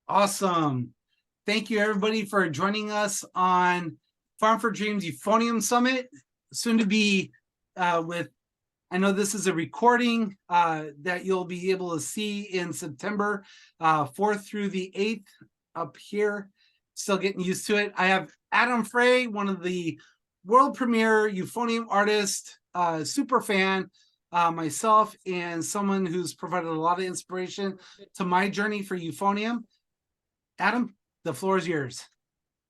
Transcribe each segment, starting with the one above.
Awesome. Thank you, everybody, for joining us on Farm for Dreams Euphonium Summit. Soon to be with, I know this is a recording that you'll be able to see in September 4th through the 8th up here. Still getting used to it. I have Adam Frey, one of the world premiere euphonium artists, super fan, myself, and someone who's provided a lot of inspiration to my journey for euphonium. Adam, the floor is yours.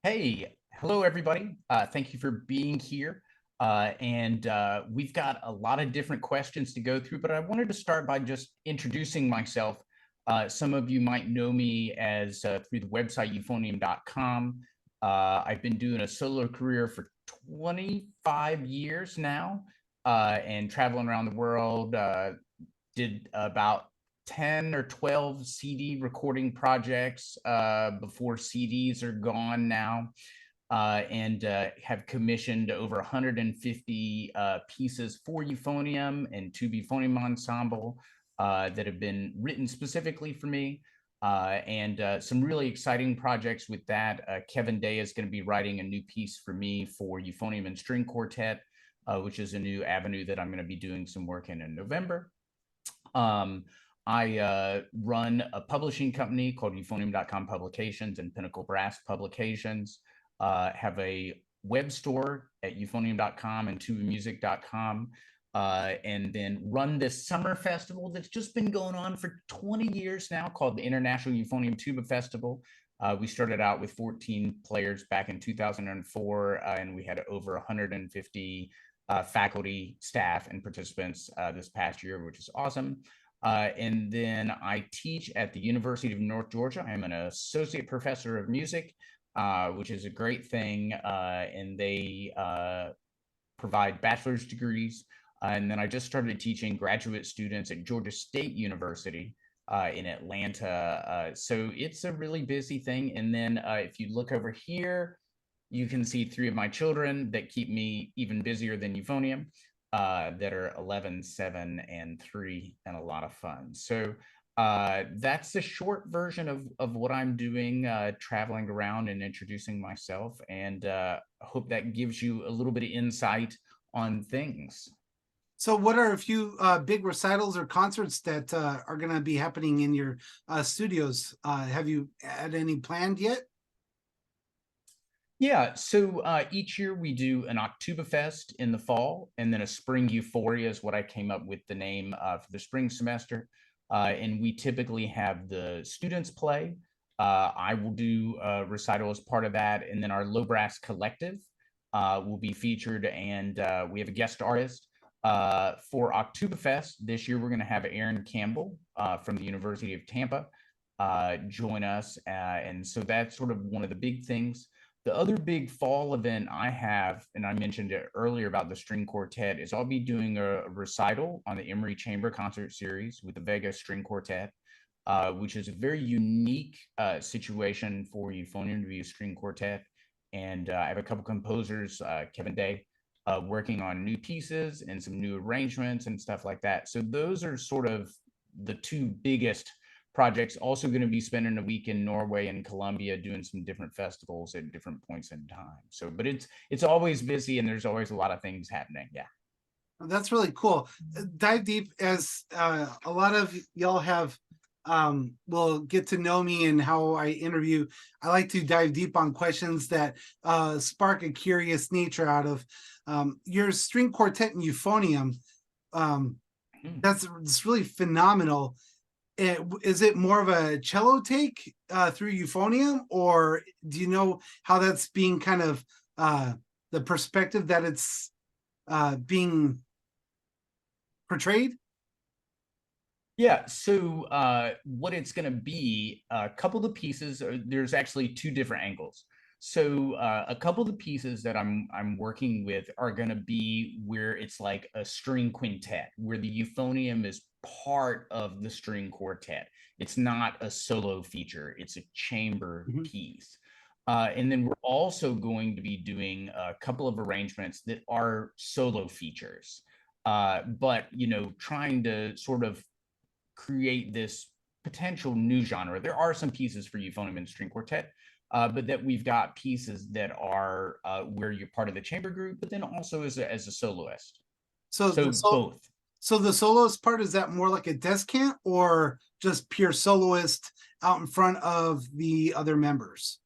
Hey, hello, everybody. Thank you for being here. We've got a lot of different questions to go through, but I wanted to start by just introducing myself. Some of you might know me as through the website euphonium.com. I've been doing a solo career for 25 years now and traveling around the world. Did about 10 or 12 CD recording projects before CDs are gone now, and have commissioned over 150 pieces for euphonium and tuba euphonium ensemble that have been written specifically for me, and some really exciting projects with that. Kevin Day is going to be writing a new piece for me for euphonium and string quartet, which is a new avenue that I'm going to be doing some work in November. I run a publishing company called euphonium.com Publications and Pinnacle Brass Publications. Have a web store at euphonium.com and tubamusic.com, and then run this summer festival that's just been going on for 20 years now called the International Euphonium Tuba Festival. We started out with 14 players back in 2004, and we had over 150 faculty, staff, and participants this past year, which is awesome. And then I teach at the University of North Georgia. I'm an associate professor of music, which is a great thing. And they provide bachelor's degrees. And then I just started teaching graduate students at Georgia State University in Atlanta. So it's a really busy thing. And then if you look over here, you can see 3 of my children that keep me even busier than euphonium. That are 11, 7, and 3, and a lot of fun. So that's the short version of what I'm doing, traveling around and introducing myself, and I hope that gives you a little bit of insight on things. So what are a few big recitals or concerts that are going to be happening in your studios? Have you had any planned yet? Yeah, so each year we do an Oktoberfest in the fall, and then a Spring Euphoria is what I came up with the name for the spring semester. And we typically have the students play. I will do a recital as part of that, and then our low brass collective will be featured, and we have a guest artist. For Oktoberfest this year, we're going to have Aaron Campbell from the University of Tampa join us, and so that's sort of one of the big things. The other big fall event I have, and I mentioned it earlier about the string quartet, is I'll be doing a recital on the Emery Chamber Concert Series with the Vega String Quartet, which is a very unique situation for euphonium to be a string quartet. And I have a couple composers, Kevin Day, working on new pieces and some new arrangements and stuff like that. So those are sort of the 2 biggest projects. Also going to be spending a week in Norway and Colombia doing some different festivals at different points in time. So, but it's always busy and there's always a lot of things happening. Yeah. That's really cool. Dive deep, as a lot of y'all have will get to know me and how I interview. I like to dive deep on questions that spark a curious nature out of your string quartet and euphonium. That's really phenomenal. Is it more of a cello take through euphonium, or do you know how that's being kind of the perspective that it's being portrayed? Yeah, so what it's going to be, a couple of the pieces, there's actually 2 different angles. So a couple of the pieces that I'm working with are going to be where it's like a string quintet, where the euphonium is part of the string quartet. It's not a solo feature, it's a chamber piece. And then we're also going to be doing a couple of arrangements that are solo features, but, you know, trying to sort of create this potential new genre. There are some pieces for euphonium and string quartet, but that we've got pieces that are where you're part of the chamber group, but then also as a soloist. So Both. So the soloist part, is that more like a descant or just pure soloist out in front of the other members?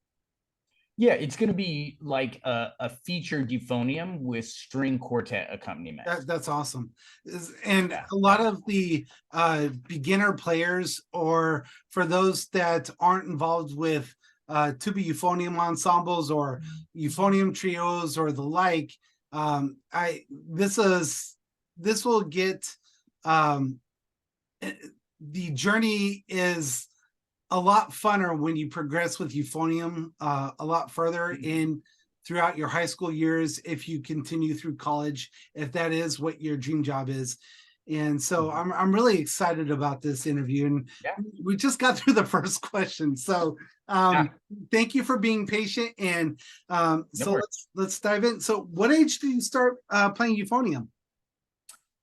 Yeah, it's going to be like a featured euphonium with string quartet accompaniment. That's awesome. And a lot of the beginner players, or for those that aren't involved with tuba euphonium ensembles or euphonium trios or the like, this will get the journey is a lot funner when you progress with euphonium a lot further in throughout your high school years, if you continue through college, if that is what your dream job is. And so I'm really excited about this interview, and we just got through the first question. So thank you for being patient. And let's dive in. So what age did you start playing euphonium?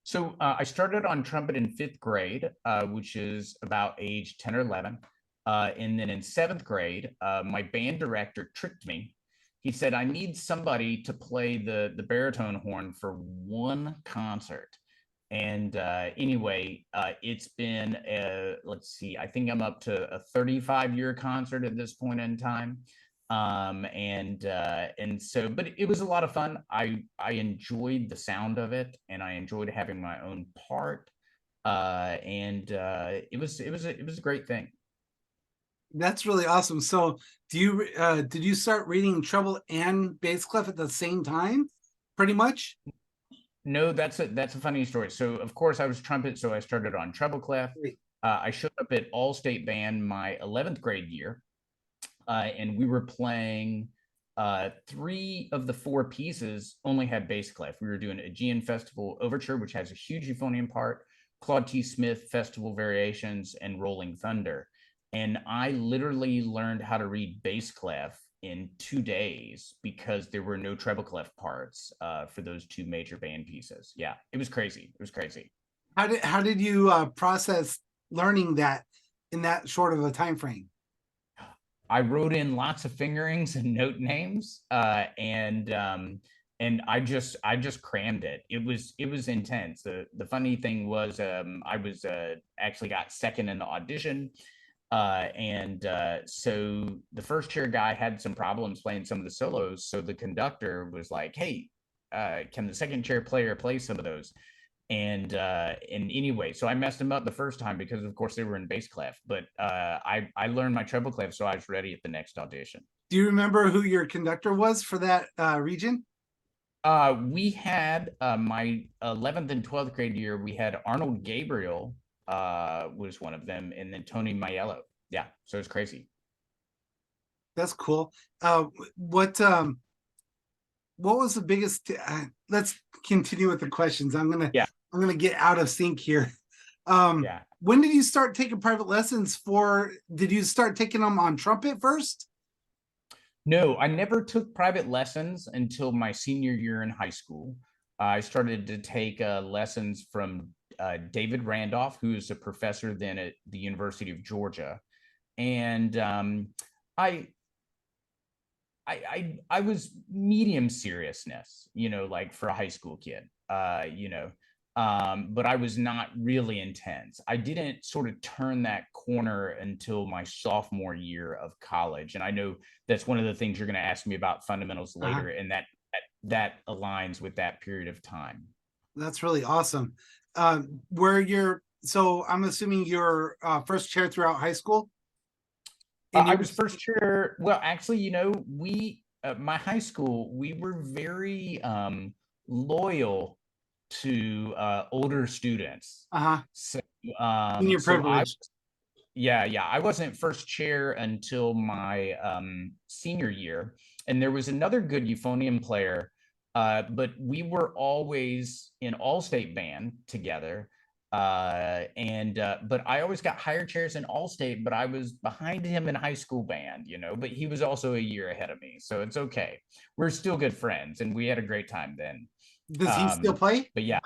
So I started on trumpet in 5th grade, which is about age 10 or 11. And then in 7th grade, my band director tricked me. He said, I need somebody to play the baritone horn for one concert. And anyway, it's been, let's see, I think I'm up to a 35-year concert at this point in time. And so, but it was a lot of fun. I enjoyed the sound of it, and I enjoyed having my own part. And it was a great thing. That's really awesome. So did you start reading treble and bass clef at the same time, pretty much? No, that's a funny story. So of course I was trumpet, so I started on treble clef. I showed up at All-State Band my 11th grade year, and we were playing 3 of the 4 pieces only had bass clef. We were doing Aegean Festival Overture, which has a huge euphonium part, Claude T. Smith Festival Variations, and Rolling Thunder. And I literally learned how to read bass clef in 2 days because there were no treble clef parts for those 2 major band pieces. Yeah, it was crazy. It was crazy. How did you process learning that in that short of a time frame? I wrote in lots of fingerings and note names, and I just crammed it. It was intense. The funny thing was, I was actually got second in the audition. So the first chair guy had some problems playing some of the solos. So the conductor was like, hey, can the second chair player play some of those? And anyway, so I messed him up the first time because of course they were in bass clef, but I learned my treble clef, so I was ready at the next audition. Do you remember who your conductor was for that region? We had my 11th and 12th grade year, we had Arnold Gabriel was one of them, and then Tony Maiello. Yeah, so it's crazy. That's cool. What was the biggest let's continue with the questions. I'm gonna get out of sync here. When did you start taking private lessons did you start taking them on trumpet first? No, I never took private lessons until my senior year in high school. I started to take lessons from David Randolph, who is a professor then at the University of Georgia. And I was medium seriousness, like for a high school kid, but I was not really intense. I didn't sort of turn that corner until my sophomore year of college. And I know that's one of the things you're going to ask me about fundamentals later, and that aligns with that period of time. That's really awesome. So I'm assuming you're first chair throughout high school? I was first chair. Well, actually, my high school, we were very loyal to older students. So in your privilege. I wasn't first chair until my senior year, and there was another good euphonium player, but we were always in all-state band together. But I always got higher chairs in all-state, but I was behind him in high school band, but he was also a year ahead of me, so it's okay. We're still good friends, and we had a great time then. Does he still play? But yeah.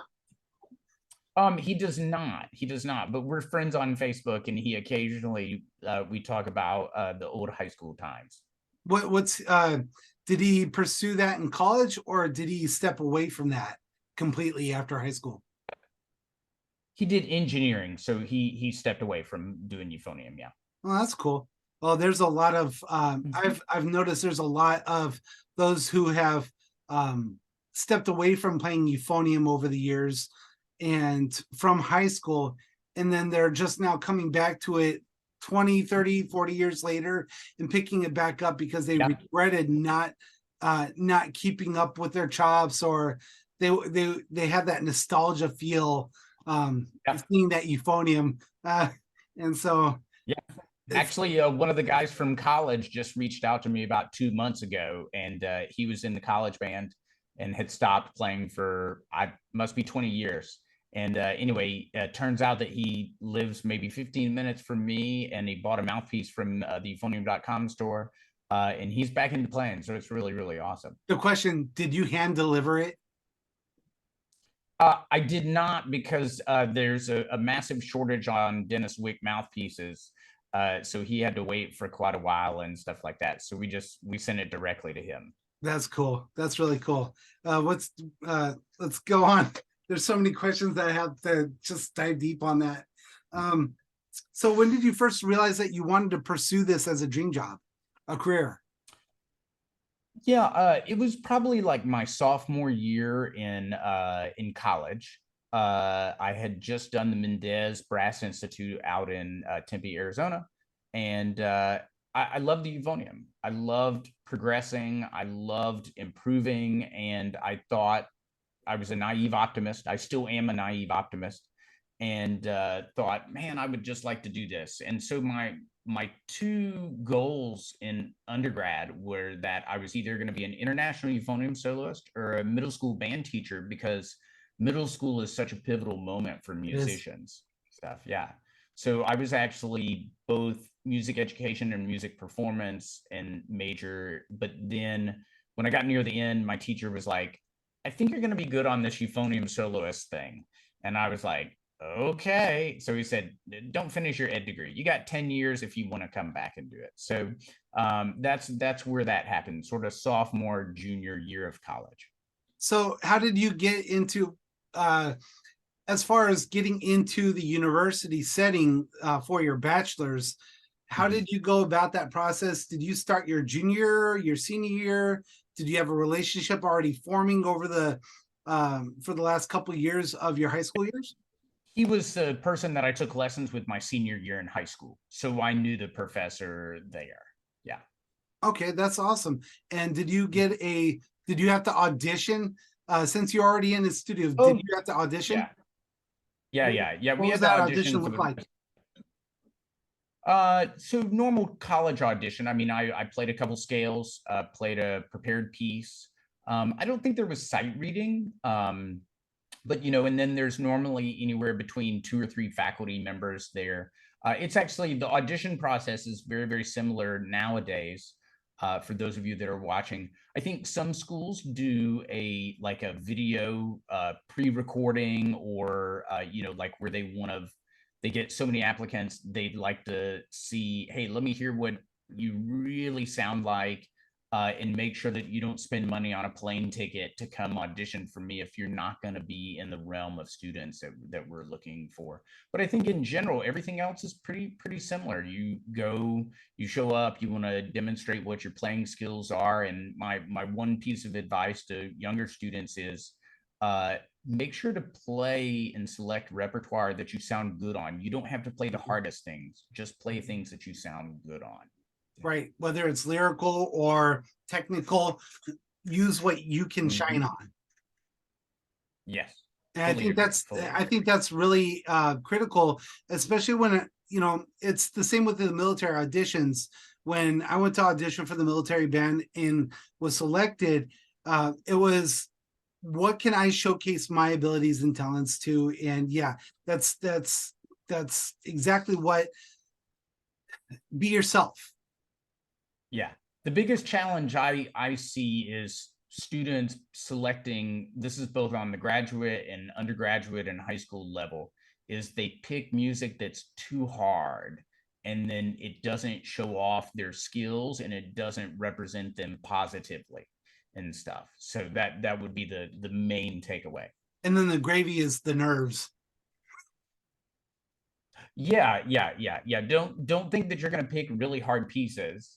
He does not. He does not. But we're friends on Facebook, and he occasionally we talk about the old high school times. What's did he pursue that in college, or did he step away from that completely after high school? He did engineering, so he stepped away from doing euphonium. Yeah. Well, that's cool. Well, there's a lot of I've noticed there's a lot of those who have stepped away from playing euphonium over the years and from high school, and then they're just now coming back to it 20, 30, 40 years later and picking it back up because they regretted not keeping up with their chops, or they have that nostalgia feel seeing that euphonium, and so yeah. Actually, one of the guys from college just reached out to me about 2 months ago, and he was in the college band and had stopped playing for must be 20 years. And anyway, turns out that he lives maybe 15 minutes from me, and he bought a mouthpiece from the euphonium.com store, and he's back into playing. So it's really, really awesome. The question, did you hand deliver it? I did not, because there's a massive shortage on Dennis Wick mouthpieces. So he had to wait for quite a while and stuff like that. So we sent it directly to him. That's cool. That's really cool. Let's go on. There's so many questions that I have to just dive deep on that. So when did you first realize that you wanted to pursue this as a dream job, a career? Yeah, it was probably like my sophomore year in college. I had just done the Mendez Brass Institute out in Tempe, Arizona, and I loved the euphonium. I loved progressing. I loved improving, and I thought I was a naive optimist. I still am a naive optimist, and thought, man, I would just like to do this. And so my two goals in undergrad were that I was either going to be an international euphonium soloist or a middle school band teacher, because middle school is such a pivotal moment for musicians stuff. Yeah. So I was actually both music education and music performance and major. But then when I got near the end, my teacher was like, I think you're going to be good on this euphonium soloist thing. And I was like, okay. So he said, don't finish your ed degree. You got 10 years if you want to come back and do it. So that's where that happened, sort of sophomore, junior year of college. So how did you get into, as far as getting into the university setting for your bachelor's, how did you go about that process? Did you start your junior, your senior year? Did you have a relationship already forming over the for the last couple of years of your high school years? He was the person that I took lessons with my senior year in high school, so I knew the professor there. Yeah. Okay, that's awesome. And did you have to audition since you're already in the studio? Did you have to audition? Yeah. What We was had that to audition look like? So normal college audition. I mean, I played a couple scales, played a prepared piece. I don't think there was sight reading. But and then there's normally anywhere between 2 or 3 faculty members there. It's actually, the audition process is very, very similar nowadays. For those of you that are watching, I think some schools do a video pre-recording, or like where they get so many applicants, they'd like to see, hey, let me hear what you really sound like. And make sure that you don't spend money on a plane ticket to come audition for me if you're not going to be in the realm of students that we're looking for. But I think in general, everything else is pretty similar. You go, you show up, you want to demonstrate what your playing skills are. And my one piece of advice to younger students is make sure to play and select repertoire that you sound good on. You don't have to play the hardest things, just play things that you sound good on. Right, whether it's lyrical or technical, use what you can shine on. Yes. And I think that's really critical, especially when it's the same with the military auditions. When I went to audition for the military band and was selected, it was, what can I showcase my abilities and talents to? And yeah, that's exactly what. Be yourself. Yeah. The biggest challenge I see is students selecting, this is both on the graduate and undergraduate and high school level, is they pick music that's too hard, and then it doesn't show off their skills and it doesn't represent them positively and stuff. So that would be the main takeaway. And then the gravy is the nerves. Yeah. Don't think that you're going to pick really hard pieces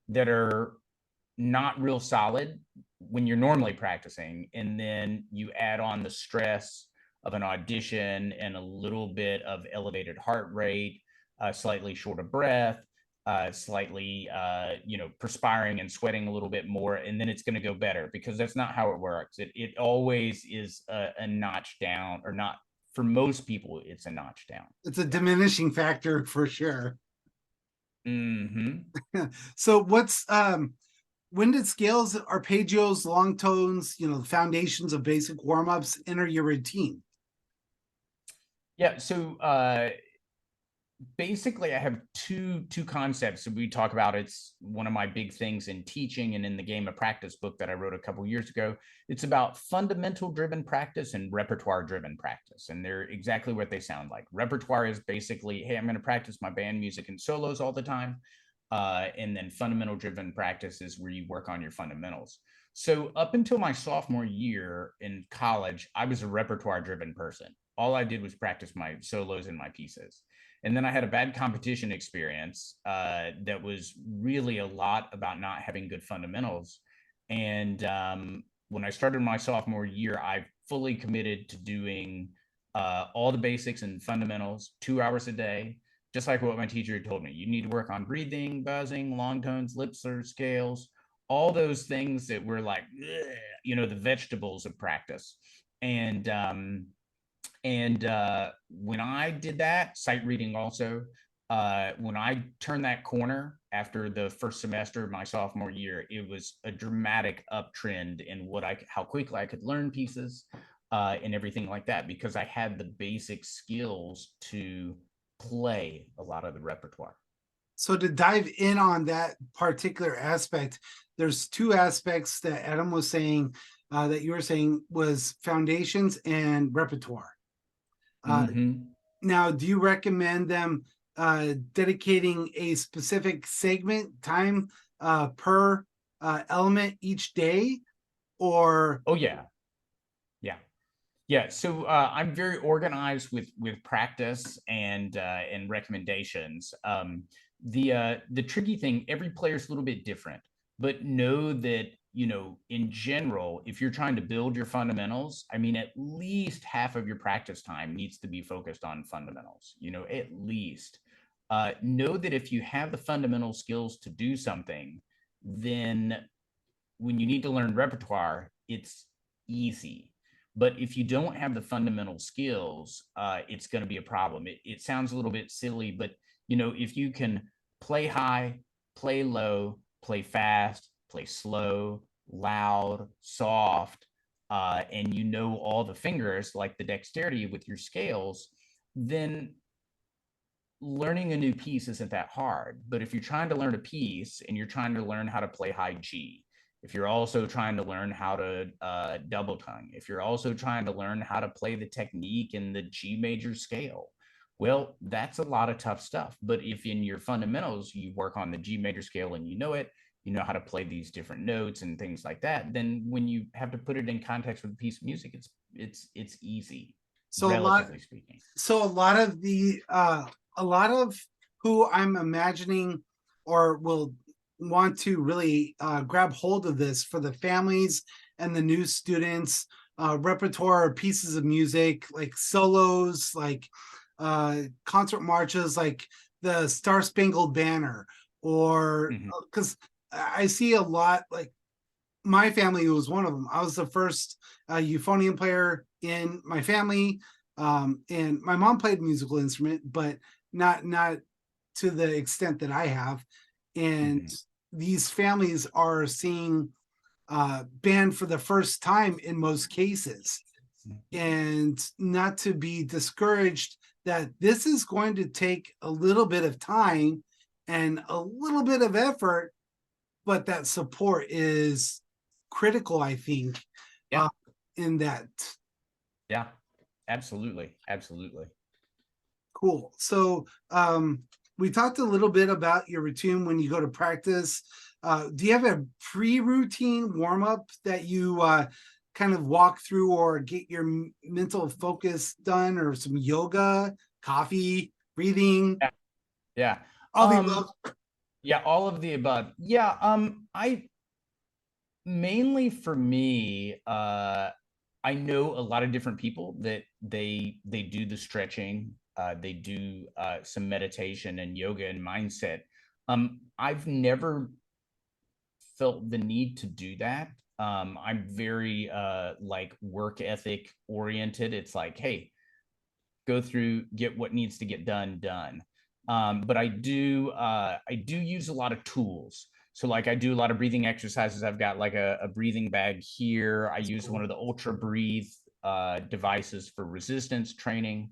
that are not real solid when you're normally practicing, and then you add on the stress of an audition and a little bit of elevated heart rate, slightly short of breath, slightly perspiring and sweating a little bit more, and then it's going to go better, because that's not how it works. It always is a notch down, or not. For most people, it's a notch down. It's a diminishing factor for sure. Mm-hmm. So what's when did scales, arpeggios, long tones, the foundations of basic warm-ups enter your routine? Yeah, so basically I have two concepts that we talk about. It's one of my big things in teaching and in the Game of Practice book that I wrote a couple years ago. It's about fundamental driven practice and repertoire driven practice, and they're exactly what they sound like. Repertoire is basically, hey, I'm going to practice my band music and solos all the time. And then fundamental driven practice is where you work on your fundamentals. So up until my sophomore year in college, I was a repertoire driven person. All I did was practice my solos and my pieces. And then I had a bad competition experience that was really a lot about not having good fundamentals. And when I started my sophomore year, I fully committed to doing all the basics and fundamentals, 2 hours a day. Just like what my teacher told me, you need to work on breathing, buzzing, long tones, lip slurs, scales, all those things that were like, the vegetables of practice. And when I did that, sight reading also, when I turned that corner after the first semester of my sophomore year, it was a dramatic uptrend in how quickly I could learn pieces and everything like that, because I had the basic skills to play a lot of the repertoire. So to dive in on that particular aspect, there's two aspects that Adam was saying, that you were saying, was foundations and repertoire. Now, do you recommend them dedicating a specific segment time per element each day, or? Oh yeah. So I'm very organized with practice and recommendations. The tricky thing, every player is a little bit different, but know that, in general, if you're trying to build your fundamentals, I mean, at least half of your practice time needs to be focused on fundamentals, at least. Know that if you have the fundamental skills to do something, then when you need to learn repertoire, it's easy. But if you don't have the fundamental skills, it's going to be a problem. It sounds a little bit silly, but if you can play high, play low, play fast, play slow, loud, soft, and all the fingers, like the dexterity with your scales, then learning a new piece isn't that hard. But if you're trying to learn a piece and you're trying to learn how to play high G, if you're also trying to learn how to double tongue, if you're also trying to learn how to play the technique in the G major scale, well, that's a lot of tough stuff. But if in your fundamentals, you work on the G major scale and you know how to play these different notes and things like that, then when you have to put it in context with a piece of music, it's easy, So relatively speaking. So a lot of who I'm imagining or will want to really grab hold of this for the families and the new students, repertoire pieces of music like solos, like concert marches, like the Star Spangled Banner, or because I see a lot, like my family was one of them. I was the first euphonium player in my family, and my mom played a musical instrument, but not to the extent that I have. And these families are seeing band for the first time in most cases, and not to be discouraged that this is going to take a little bit of time and a little bit of effort, but that support is critical, I think, Yeah. in that. Yeah, absolutely. Absolutely. Cool. So we talked a little bit about your routine when you go to practice. Do you have a pre-routine warm-up that you kind of walk through or get your mental focus done, or some yoga, coffee, breathing, Yeah. all the above? Yeah, all of the above. Yeah, I mainly for me, I know a lot of different people that they do the stretching, they do some meditation and yoga and mindset. I've never felt the need to do that. I'm very like work ethic oriented. It's like, hey, go through, get what needs to get done. But I do use a lot of tools. So like I do a lot of breathing exercises. I've got like a breathing bag here. I use one of the Ultra Breathe devices for resistance training.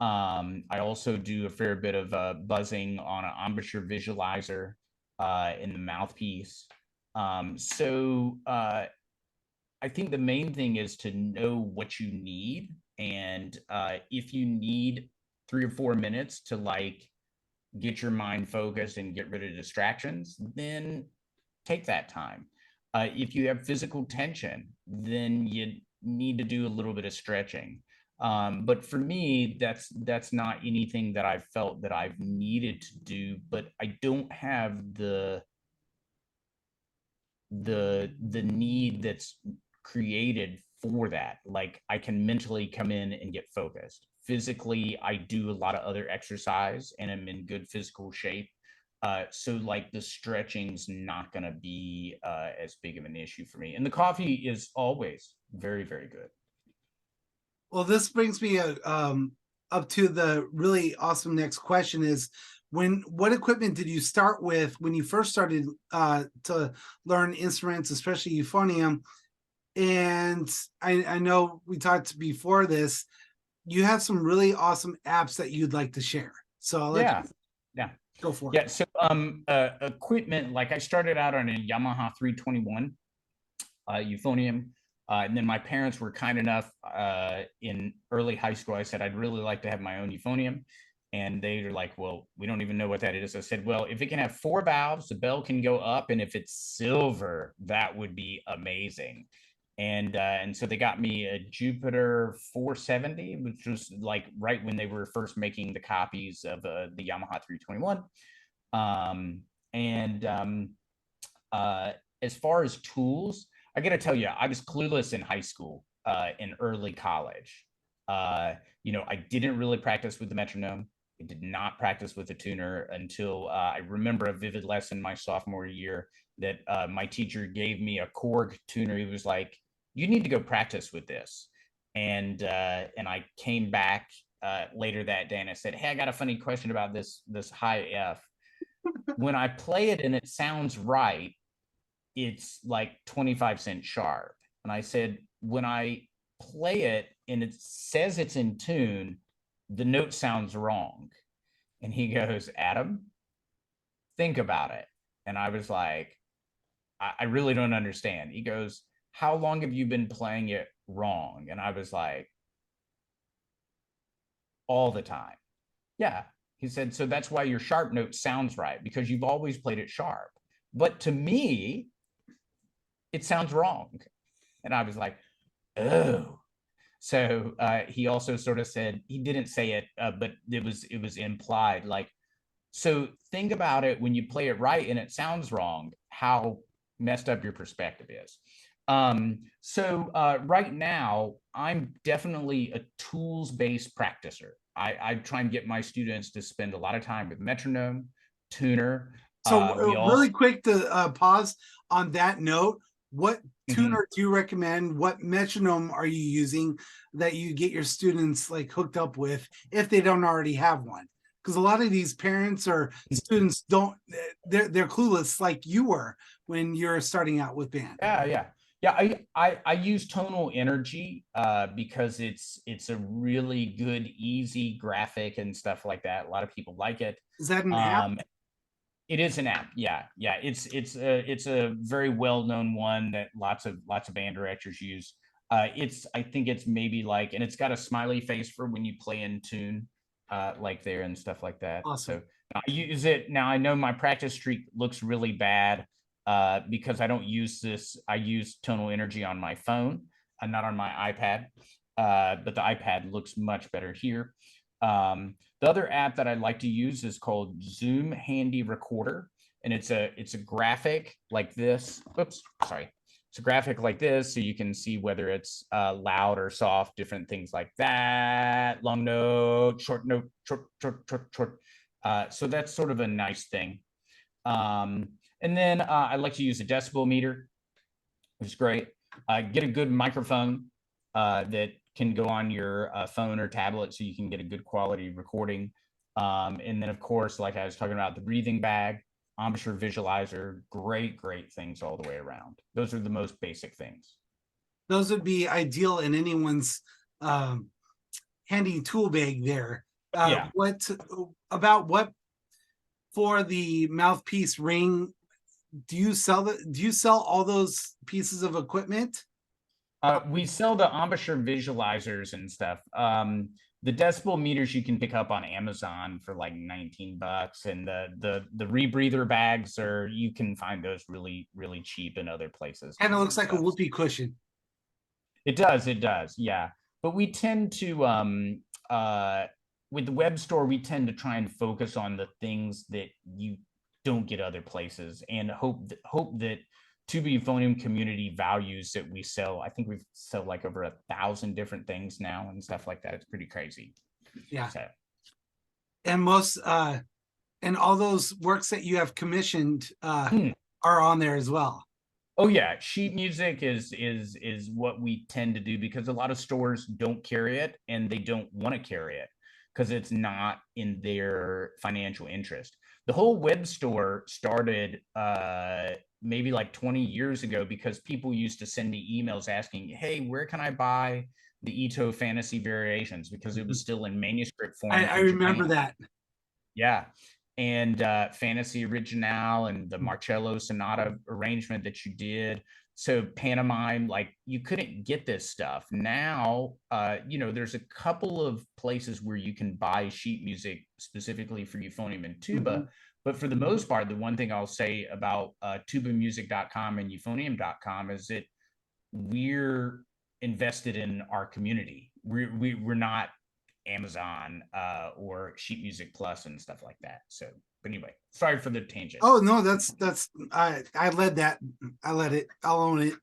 I also do a fair bit of buzzing on an embouchure visualizer in the mouthpiece. I think the main thing is to know what you need. And if you need 3 or 4 minutes to like get your mind focused and get rid of distractions, then take that time. If you have physical tension, then you need to do a little bit of stretching. But for me, that's not anything that I've felt that I've needed to do, but I don't have the need that's created for that. Like I can mentally come in and get focused. Physically, I do a lot of other exercise and I'm in good physical shape. So like the stretching's not going to be as big of an issue for me. And the coffee is always very, very good. Well, this brings me up to the really awesome next question is, what equipment did you start with when you first started to learn instruments, especially euphonium? And I know we talked before this, you have some really awesome apps that you'd like to share. So I'll let you Yeah. go for Yeah. it. So equipment, like I started out on a Yamaha 321 euphonium. And then my parents were kind enough in early high school. I said, I'd really like to have my own euphonium. And they were like, well, we don't even know what that is. I said, well, if it can have 4 valves, the bell can go up. And if it's silver, that would be amazing. And so they got me a Jupiter 470, which was like right when they were first making the copies of the Yamaha 321. As far as tools, I got to tell you, I was clueless in high school, in early college. I didn't really practice with the metronome. I did not practice with the tuner until I remember a vivid lesson my sophomore year that my teacher gave me a Korg tuner. He was like, "You need to go practice with this." And I came back later that day and I said, "Hey, I got a funny question about this high F. When I play it and it sounds right, it's like 25 cents sharp." And I said, when I play it and it says it's in tune, the note sounds wrong. And he goes, "Adam, think about it." And I was like, I really don't understand. He goes, "How long have you been playing it wrong?" And I was like, "All the time." Yeah. He said, "So that's why your sharp note sounds right, because you've always played it sharp. But to me, it sounds wrong." And I was like, "Oh." So he also sort of said, he didn't say it, but it was implied. Like, so think about it when you play it right and it sounds wrong, how messed up your perspective is. Right now, I'm definitely a tools-based practicer. I try and get my students to spend a lot of time with metronome, tuner. So really quick to pause on that note. What tuner do you recommend? What metronome are you using that you get your students like hooked up with if they don't already have one? Because a lot of these parents or students they're clueless like you were when you're starting out with band. Yeah. I use tonal energy because it's a really good, easy graphic and stuff like that. A lot of people like it. Is that an app? It is an app. Yeah. Yeah. It's a very well-known one that lots of band directors use. I think it's maybe like, and it's got a smiley face for when you play in tune, like there and stuff like that. Awesome. So I use it now. I know my practice streak looks really bad because I don't use this. I use tonal energy on my phone and not on my iPad. But the iPad looks much better here. The other app that I like to use is called Zoom Handy Recorder, and it's a graphic like this. Oops, sorry. It's a graphic like this, so you can see whether it's loud or soft, different things like that. Long note, short, short. So that's sort of a nice thing. And then I like to use a decibel meter, which is great. Get a good microphone that can go on your phone or tablet so you can get a good quality recording. And then, of course, like I was talking about, the breathing bag, embouchure visualizer, great things all the way around. Those are the most basic things. Those would be ideal in anyone's handy tool bag there. Yeah. What for the mouthpiece ring? Do you sell all those pieces of equipment? We sell the embouchure visualizers and stuff. The decibel meters you can pick up on Amazon for like $19, and the rebreather bags you can find those really cheap in other places. Kind of looks like a whoopee cushion. It does, yeah. But we tend to with the web store, we tend to try and focus on the things that you don't get other places, and hope that Tuba Euphonium community values that we sell. I think we sell like over 1,000 different things now and stuff like that. It's pretty crazy. Yeah. So. And most and all those works that you have commissioned are on there as well. Oh yeah, sheet music is what we tend to do because a lot of stores don't carry it, and they don't want to carry it because it's not in their financial interest. The whole web store started maybe like 20 years ago because people used to send me emails asking, hey, where can I buy the Ito Fantasy Variations? Because it was still in manuscript form. I remember that. Yeah. And Fantasy Original and the Marcello Sonata arrangement that you did. So pantomime, like you couldn't get this stuff. Now, there's a couple of places where you can buy sheet music specifically for euphonium and tuba. But for the most part, the one thing I'll say about tubamusic.com and euphonium.com is that we're invested in our community. We're not Amazon or Sheet Music Plus and stuff like that. So, but anyway, sorry for the tangent. Oh no, that's I led that. I let it. I'll own it.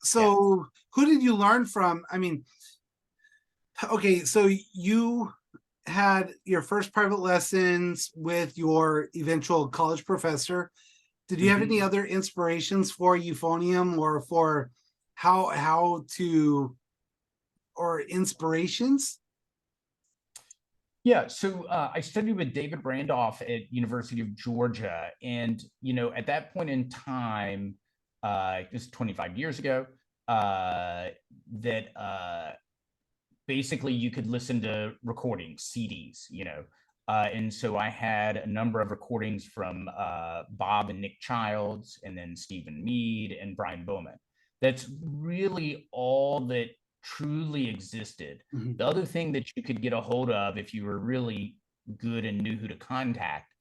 So who did you learn from? I mean, okay, so you had your first private lessons with your eventual college professor. Did you have any other inspirations for euphonium or for how to, or inspirations? Yeah, so I studied with David Randolph at University of Georgia, and at that point in time, this is 25 years ago, that basically you could listen to recordings, CDs, and so I had a number of recordings from Bob and Nick Childs, and then Stephen Mead and Brian Bowman. That's really all that truly existed. The other thing that you could get a hold of if you were really good and knew who to contact,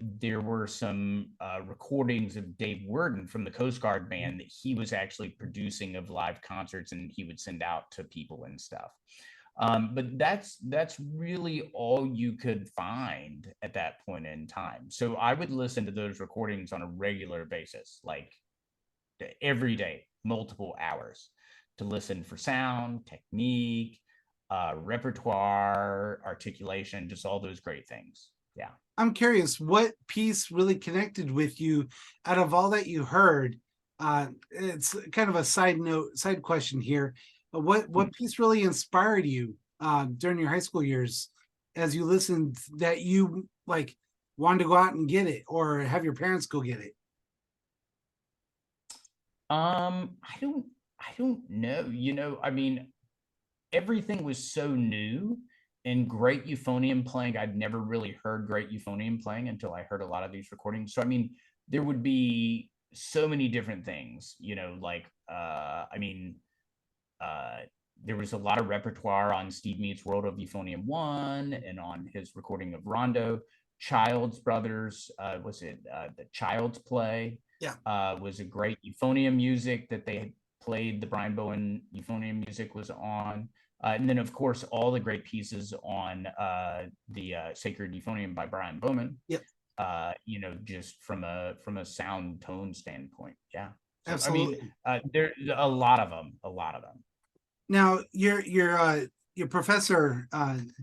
there were some recordings of Dave Worden from the Coast Guard band that he was actually producing of live concerts, and he would send out to people and stuff. But that's really all you could find at that point in time. So I would listen to those recordings on a regular basis, like every day, multiple hours, to listen for sound, technique, repertoire, articulation, just all those great things. Yeah. I'm curious, what piece really connected with you out of all that you heard? It's kind of a side question here. What piece really inspired you during your high school years as you listened that you like wanted to go out and get it or have your parents go get it? I don't know. I mean, everything was so new and great euphonium playing. I'd never really heard great euphonium playing until I heard a lot of these recordings. So I mean, there would be so many different things, like there was a lot of repertoire on Steve Mead's World of Euphonium 1 and on his recording of Rondo. Child's Brothers, was it the Child's Play? Yeah. Was a great euphonium music that they had played. The Brian Bowen euphonium music was on. And then, of course, all the great pieces on the Sacred Euphonium by Brian Bowman. Yep. Just from a sound tone standpoint. Yeah. So, Absolutely. I mean, there's a lot of them. Now, your professor,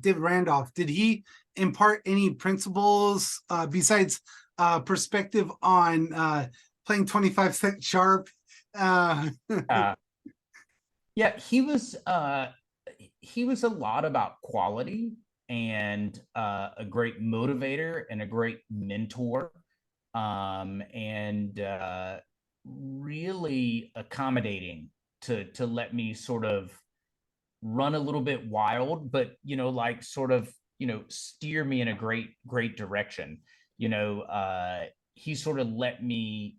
David Randolph, did he impart any principles besides perspective on playing 25-cent sharp? Yeah, he was a lot about quality and a great motivator and a great mentor, and really accommodating to let me sort of run a little bit wild, but steer me in a great direction. He sort of let me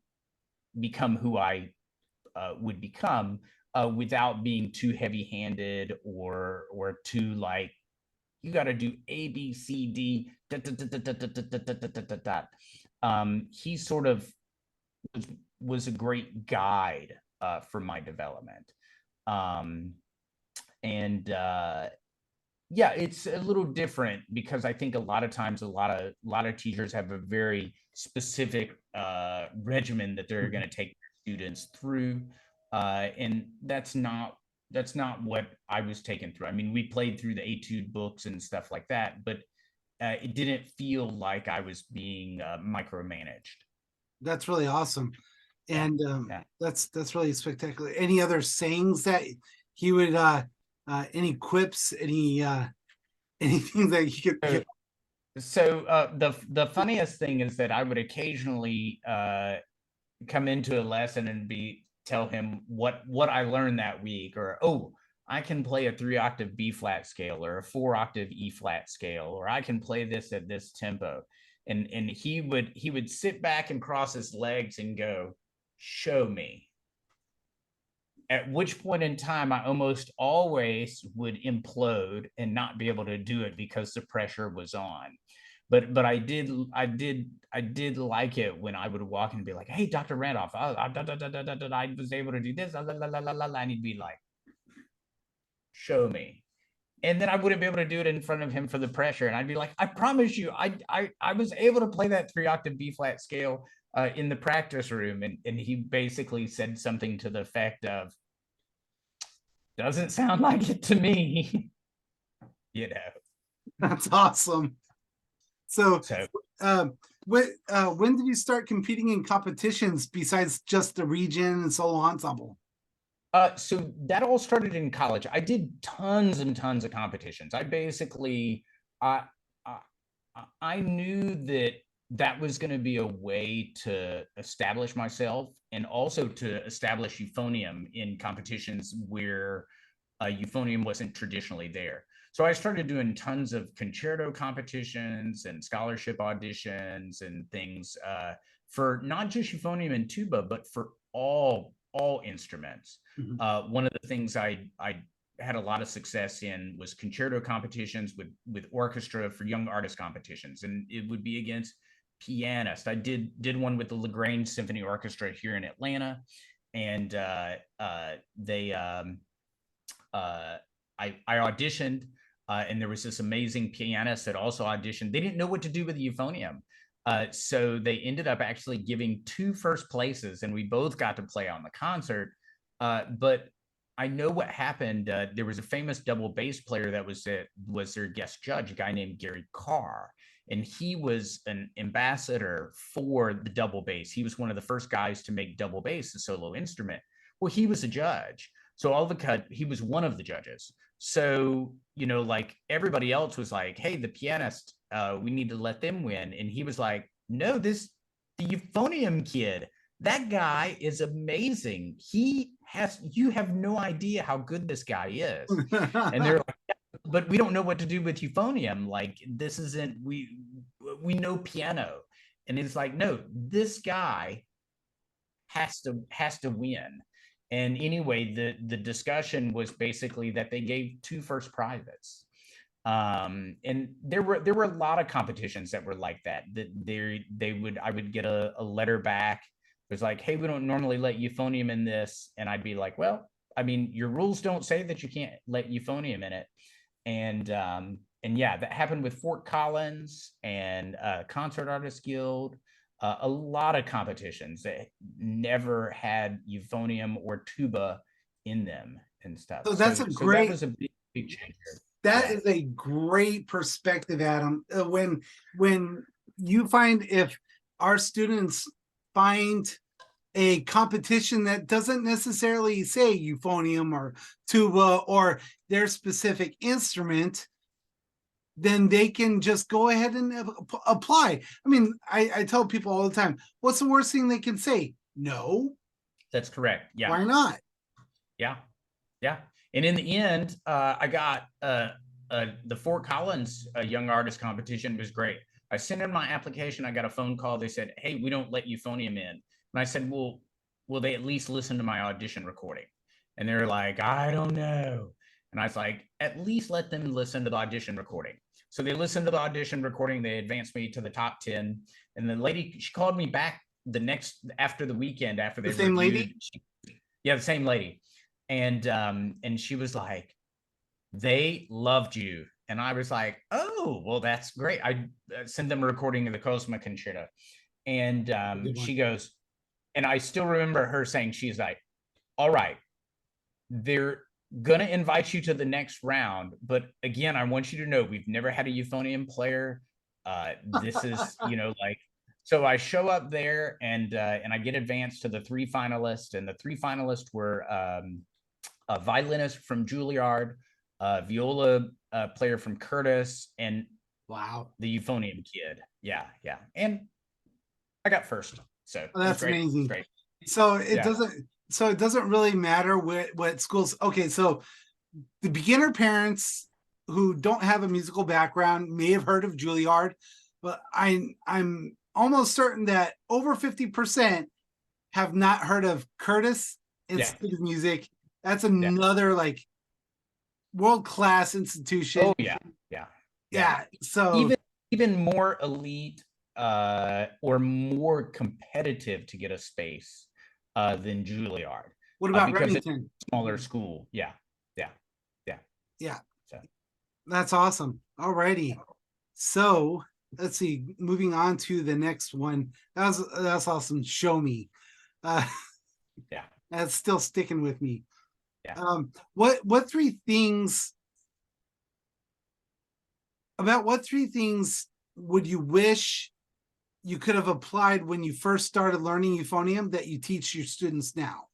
become who I would become without being too heavy-handed or too like, you got to do A, B, C, D. He sort of was a great guide for my development. Yeah, it's a little different because I think a lot of times a lot of teachers have a very specific regimen that they're going to take students through, and that's not what I was taken through. I mean, we played through the etude books and stuff like that, but it didn't feel like I was being micromanaged. That's really awesome. And Yeah. that's really spectacular. Any other sayings that he would any quips, anything that he could So the funniest thing is that I would occasionally come into a lesson and tell him what I learned that week, or I can play a 3-octave B flat scale or a 4-octave E flat scale, or I can play this at this tempo, and he would sit back and cross his legs and go, show me. At which point in time, I almost always would implode and not be able to do it because the pressure was on. But I did like it when I would walk and be like, hey, Dr. Randolph, I was able to do this, and he'd be like, show me. And then I wouldn't be able to do it in front of him for the pressure. And I'd be like, I promise you, I was able to play that 3-octave B flat scale in the practice room. And he basically said something to the effect of, doesn't sound like it to me. That's awesome. So when did you start competing in competitions besides just the region and solo ensemble? So that all started in college. I did tons and tons of competitions. I basically, I knew that was going to be a way to establish myself and also to establish euphonium in competitions where euphonium wasn't traditionally there. So I started doing tons of concerto competitions and scholarship auditions and things for not just euphonium and tuba, but for all instruments. Mm-hmm. One of the things I had a lot of success in was concerto competitions with orchestra for young artist competitions, and it would be against pianists. I did one with the Zealand Symphony Orchestra here in Atlanta, and I auditioned, and there was this amazing pianist that also auditioned. They didn't know what to do with the euphonium. So they ended up actually giving 2 first places, and we both got to play on the concert. But I know what happened. There was a famous double bass player that was their guest judge, a guy named Gary Carr, and he was an ambassador for the double bass. He was one of the first guys to make double bass a solo instrument. Well, he was a judge. So he was one of the judges. So, like everybody else was like, hey, the pianist, we need to let them win. And he was like, no, the euphonium kid, that guy is amazing. You have no idea how good this guy is. And they're like, but we don't know what to do with euphonium. Like, this isn't, we know piano, and it's like, no, this guy has to win. And anyway, the discussion was basically that they gave 2 first prizes. And there were a lot of competitions that were like that, I would get a letter back. It was like, hey, we don't normally let euphonium in this. And I'd be like, well, I mean, your rules don't say that you can't let euphonium in it. And yeah, that happened with Fort Collins and Concert Artists Guild. A lot of competitions that never had euphonium or tuba in them and stuff. So that's so great. That was a big change. That is a great perspective, Adam. When you find, if our students find a competition that doesn't necessarily say euphonium or tuba or their specific instrument, then they can just go ahead and apply. I mean, I tell people all the time, what's the worst thing they can say? No. That's correct. Yeah. Why not? Yeah. Yeah. And in the end, I got the Fort Collins Young Artist Competition was great. I sent in my application. I got a phone call. They said, hey, we don't let euphonium in. And I said, well, will they at least listen to my audition recording? And they're like, I don't know. And I was like, at least let them listen to the audition recording. So they listened to the audition recording. They advanced me to the top 10. And the lady, she called me back after the weekend, after they the same reviewed, lady? Yeah, the same lady. And she was like, they loved you. And I was like, oh, well, that's great. I sent them a recording of the Cosma Concerto. And she goes, and I still remember her saying, she's like, all right, they're going to invite you to the next round. But again, I want you to know, we've never had a euphonium player. This is, like, so I show up there and I get advanced to the 3 finalists. And the 3 finalists were a violinist from Juilliard, a viola player from Curtis, and wow, the euphonium kid. Yeah. And I got first. So that's amazing. Great. So it doesn't really matter what schools. Okay, so the beginner parents who don't have a musical background may have heard of Juilliard, but I'm almost certain that over 50% have not heard of Curtis Institute of Music. That's another like world-class institution. Oh yeah. So even more elite or more competitive to get a space than Juilliard. What about because Remington? It's a smaller school. Yeah. So that's awesome. Alrighty. So let's see. Moving on to the next one. That's awesome. Show me. Yeah. That's still sticking with me. Yeah. What 3 things would you wish you could have applied when you first started learning euphonium that you teach your students now?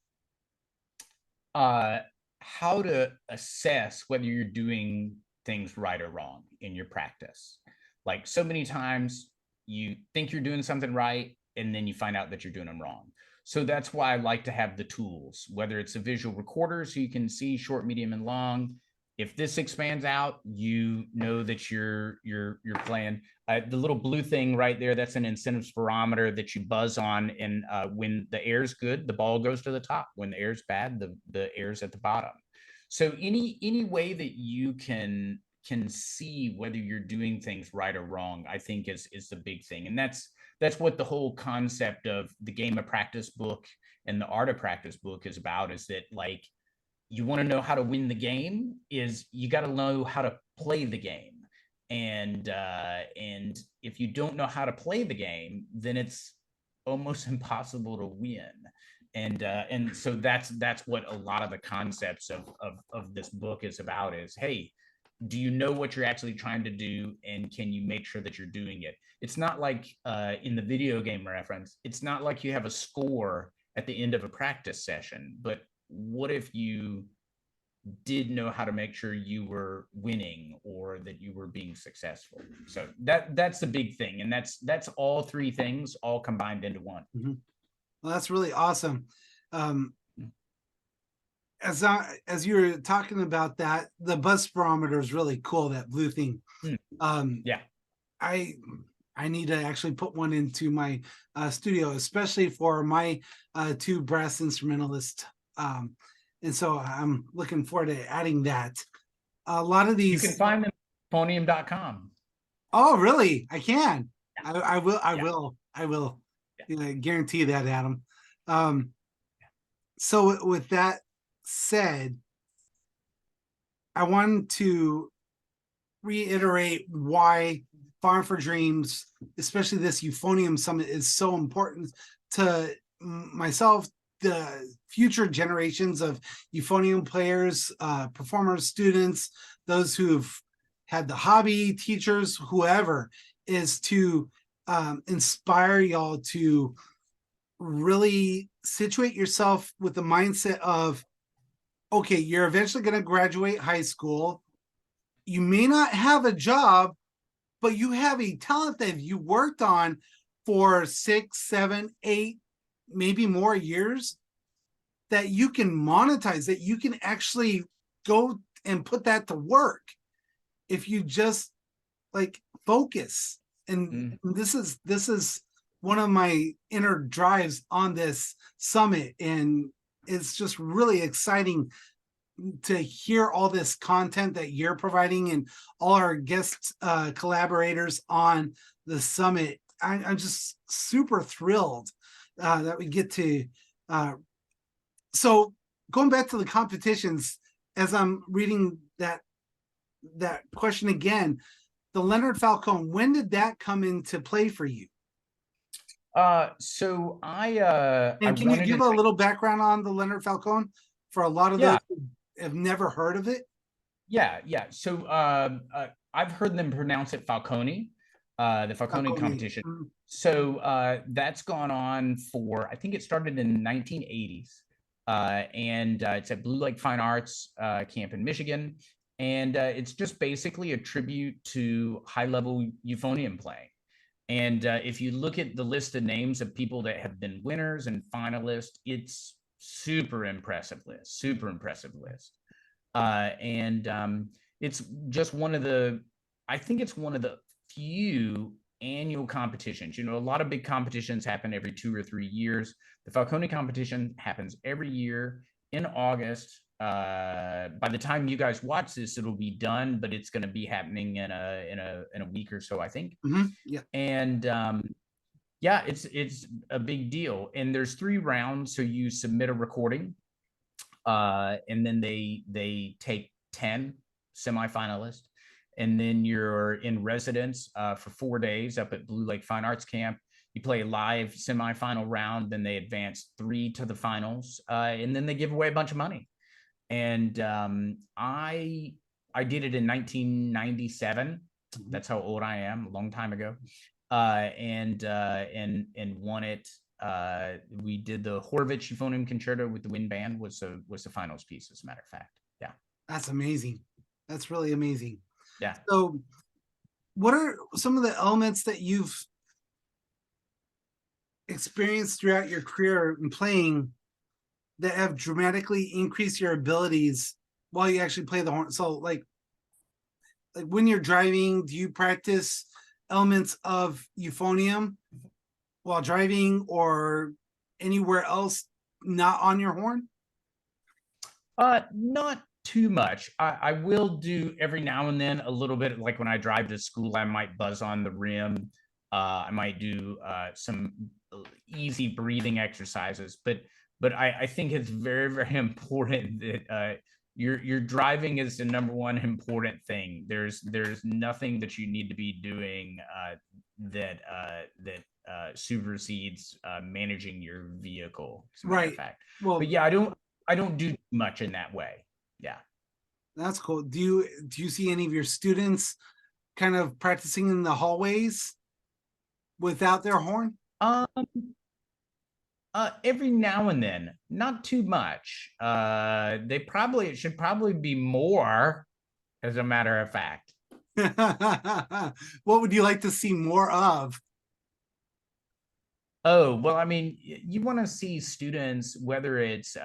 How to assess whether you're doing things right or wrong in your practice. Like, so many times you think you're doing something right, and then you find out that you're doing them wrong. So that's why I like to have the tools, whether it's a visual recorder so you can see short, medium, and long. If this expands out, you know that you're playing. The little blue thing right there, that's an incentive spirometer that you buzz on, and when the air's good, the ball goes to the top. When the air's bad, the air's at the bottom. So any way that you can see whether you're doing things right or wrong, I think is the big thing. And that's what the whole concept of the Game of Practice book and the Art of Practice book is about, is that, like, you want to know how to win the game, is you got to know how to play the game. And if you don't know how to play the game, then it's almost impossible to win. And so that's what a lot of the concepts of this book is about, is, hey, do you know what you're actually trying to do, and can you make sure that you're doing it? It's not like in the video game reference, it's not like you have a score at the end of a practice session, but what if you did know how to make sure you were winning or that you were being successful? So that's the big thing. And that's all 3 things all combined into one. Mm-hmm. Well, that's really awesome. as you were talking about that, the buzz barometer is really cool. That blue thing. Yeah. I need to actually put one into my studio, especially for my two brass instrumentalists. And so I'm looking forward to adding that. A lot of these. You can find them at euphonium.com. Oh, really? I can. Yeah. I will. I Yeah. will. I will. Yeah. Guarantee that, Adam. So with that said, I wanted to reiterate why Farm for Dreams, especially this Euphonium Summit, is so important to myself, the future generations of euphonium players, performers, students, those who've had the hobby, teachers, whoever, is to inspire y'all to really situate yourself with the mindset of, okay, you're eventually going to graduate high school. You may not have a job, but you have a talent that you worked on for 6, 7, 8, maybe more years that you can monetize, that you can actually go and put that to work if you just like focus. And this is one of my inner drives on this summit, and it's just really exciting to hear all this content that you're providing and all our guest collaborators on the summit. I'm just super thrilled that we get to. So going back to the competitions, as I'm reading that question again, the Leonard Falcone, when did that come into play for you? So I and can you give a little background on the Leonard Falcone for a lot of those who have never heard of it? Yeah. So I've heard them pronounce it Falcone, the Falcone competition. So that's gone on for, I think it started in the 1980s. And it's at Blue Lake Fine Arts camp in Michigan. And it's just basically a tribute to high-level euphonium playing. And if you look at the list of names of people that have been winners and finalists, it's super impressive list. And it's just I think it's one of the few annual competitions. You know, a lot of big competitions happen every 2 or 3 years. The Falcone competition happens every year in August. By the time you guys watch this, it'll be done, but it's going to be happening in a week or so, I think. Yeah. And yeah, it's a big deal. And there's 3 rounds, so you submit a recording, and then they take 10 semifinalists, and then you're in residence for 4 days up at Blue Lake Fine Arts Camp. You play a live semifinal round, then they advance 3 to the finals, and then they give away a bunch of money. And I did it in 1997. That's how old I am, a long time ago. And won it. We did the Horvitz Euphonium Concerto with the wind band was the finals piece, as a matter of fact. Yeah. That's amazing. That's really amazing. Yeah. So what are some of the elements that you've experienced throughout your career in playing that have dramatically increased your abilities while you actually play the horn? So like when you're driving, do you practice elements of euphonium while driving or anywhere else not on your horn? Not too much. I will do every now and then a little bit, like when I drive to school, I might buzz on the rim. I might do some easy breathing exercises, but I think it's very, very important that your driving is the #1 important thing. There's nothing that you need to be doing that supersedes managing your vehicle, as a matter of fact. Well, but yeah, I don't do much in that way. Yeah, that's cool. Do you see any of your students kind of practicing in the hallways without their horn? Every now and then, not too much. It should probably be more, as a matter of fact. What would you like to see more of? Oh, well, I mean, you want to see students, whether it's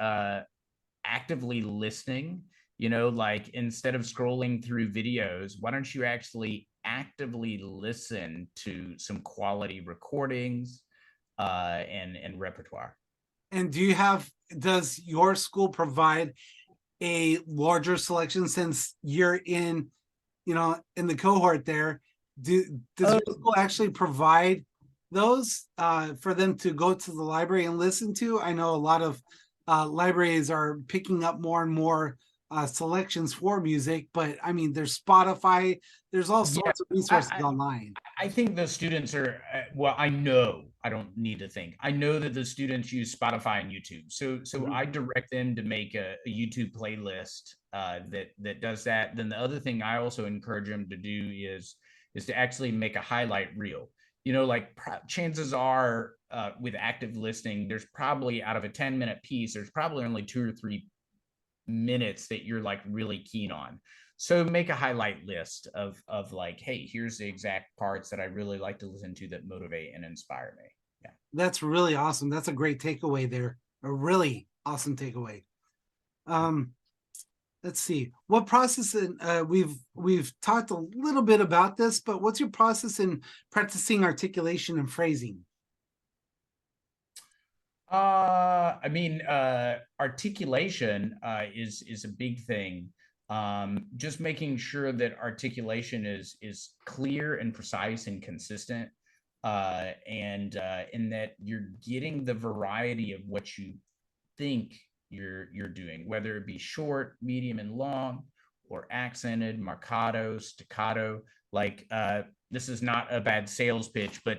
actively listening, you know, like instead of scrolling through videos, why don't you actually actively listen to some quality recordings and repertoire? And does your school provide a larger selection since you're in, in the cohort there? Does your school actually provide those for them to go to the library and listen to? I know a lot of libraries are picking up more and more selections for music, but I mean, there's Spotify, there's all sorts of resources online. I think the students are, well, I don't need to think. I know that the students use Spotify and YouTube. So I direct them to make a YouTube playlist that does that. Then the other thing I also encourage them to do is to actually make a highlight reel. You know, like chances are with active listening, there's probably out of a 10-minute piece, there's probably only 2 or 3 minutes that you're like really keen on. So make a highlight list of like, hey, here's the exact parts that I really like to listen to that motivate and inspire me. Yeah. That's really awesome. That's a great takeaway there. A really awesome takeaway. Let's see. What process we've talked a little bit about this, but what's your process in practicing articulation and phrasing? I mean, articulation is a big thing. Just making sure that articulation is clear and precise and consistent, and in that you're getting the variety of what you think you're doing, whether it be short, medium, and long, or accented, marcato, staccato. Like this is not a bad sales pitch, but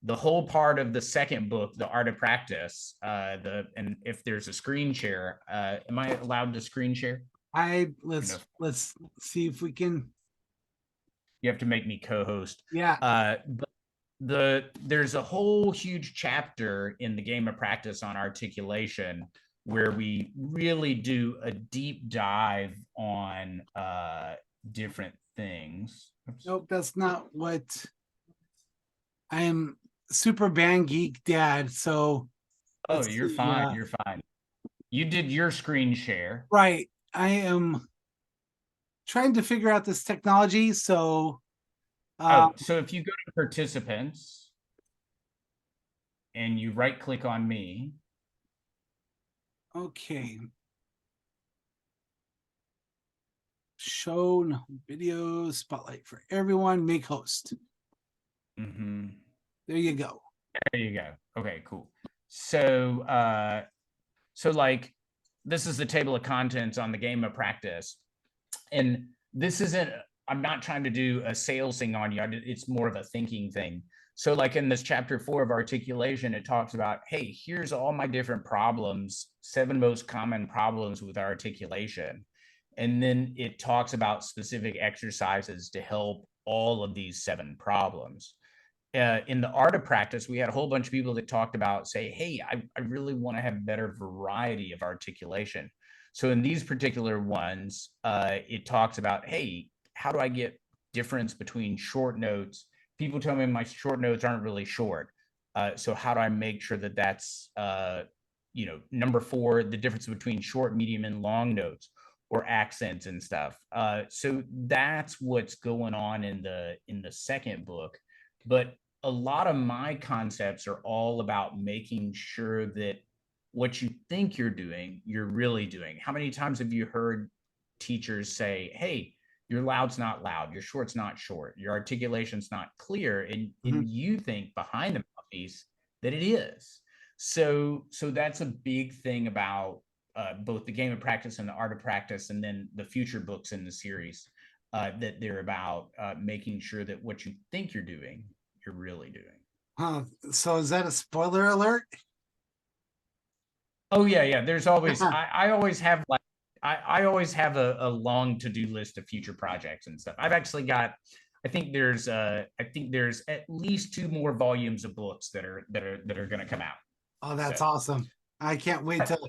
the whole part of the second book, The Art of Practice, and if there's a screen share, am I allowed to screen share? Let's see if we can. You have to make me co-host. Yeah. There's a whole huge chapter in the Game of Practice on articulation where we really do a deep dive on different things. Oops. Nope, that's not what I am. Super band geek dad. So you're fine. You're fine. You did your screen share. Right. I am trying to figure out this technology. So so if you go to participants and you right click on me. Okay. Show video spotlight for everyone, make host. There you go. There you go. Okay, cool. So like this is the table of contents on the Game of Practice. And this isn't, I'm not trying to do a sales thing on you. It's more of a thinking thing. So like in this chapter 4 of articulation, it talks about, hey, here's all my different problems, 7 most common problems with articulation. And then it talks about specific exercises to help all of these 7 problems. In the Art of Practice, we had a whole bunch of people that talked about, say, hey, I really want to have better variety of articulation. So in these particular ones, it talks about, hey, how do I get difference between short notes? People tell me my short notes aren't really short. So how do I make sure that that's, number 4, the difference between short, medium, and long notes or accents and stuff. So that's what's going on in the second book. But a lot of my concepts are all about making sure that what you think you're doing, you're really doing. How many times have you heard teachers say, hey, your loud's not loud, your short's not short, your articulation's not clear, and you think behind the mouthpiece that it is. So that's a big thing about both the Game of Practice and the Art of Practice, and then the future books in the series, that they're about making sure that what you think you're doing, you're really doing. So is that a spoiler alert? Oh yeah. There's always, I always have like, I always have a long to-do list of future projects and stuff. I've actually got, I think there's at least 2 more volumes of books that are going to come out. Oh, that's awesome. I can't wait to.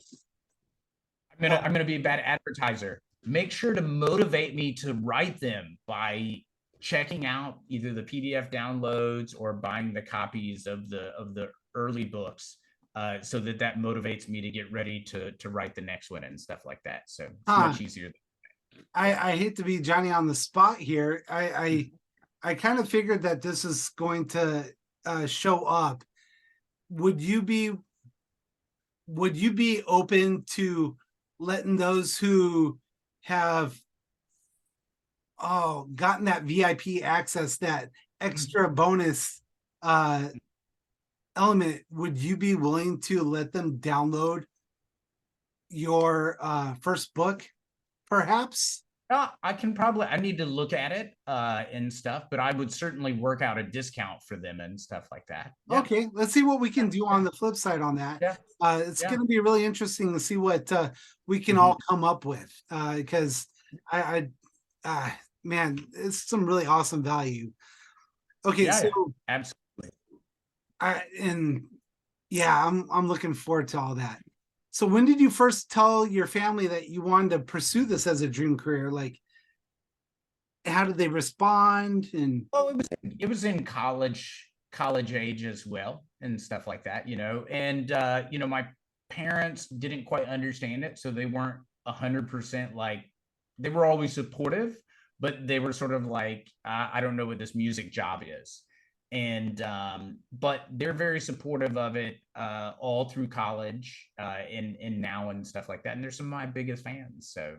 I'm gonna be a bad advertiser. Make sure to motivate me to write them by checking out either the PDF downloads or buying the copies of the early books. so that motivates me to get ready to write the next one and stuff like that. So it's Huh. much easier. I hate to be Johnny on the spot here. I kind of figured that this is going to show up. Would you be open to letting those who have gotten that VIP access, that extra bonus element, would you be willing to let them download your first book, perhaps? I need to look at it and stuff, but I would certainly work out a discount for them and stuff like that. Yeah. Okay, let's see what we can do on the flip side on that. Yeah. It's going to be really interesting to see what we can all come up with, because man, it's some really awesome value. Okay, so absolutely. I'm looking forward to all that. So when did you first tell your family that you wanted to pursue this as a dream career? Like, how did they respond? And it was in college age as well and stuff like that, and my parents didn't quite understand it, so they weren't 100% like, they were always supportive, but they were sort of like, I don't know what this music job is. And but they're very supportive of it all through college and now and stuff like that, and they're some of my biggest fans, so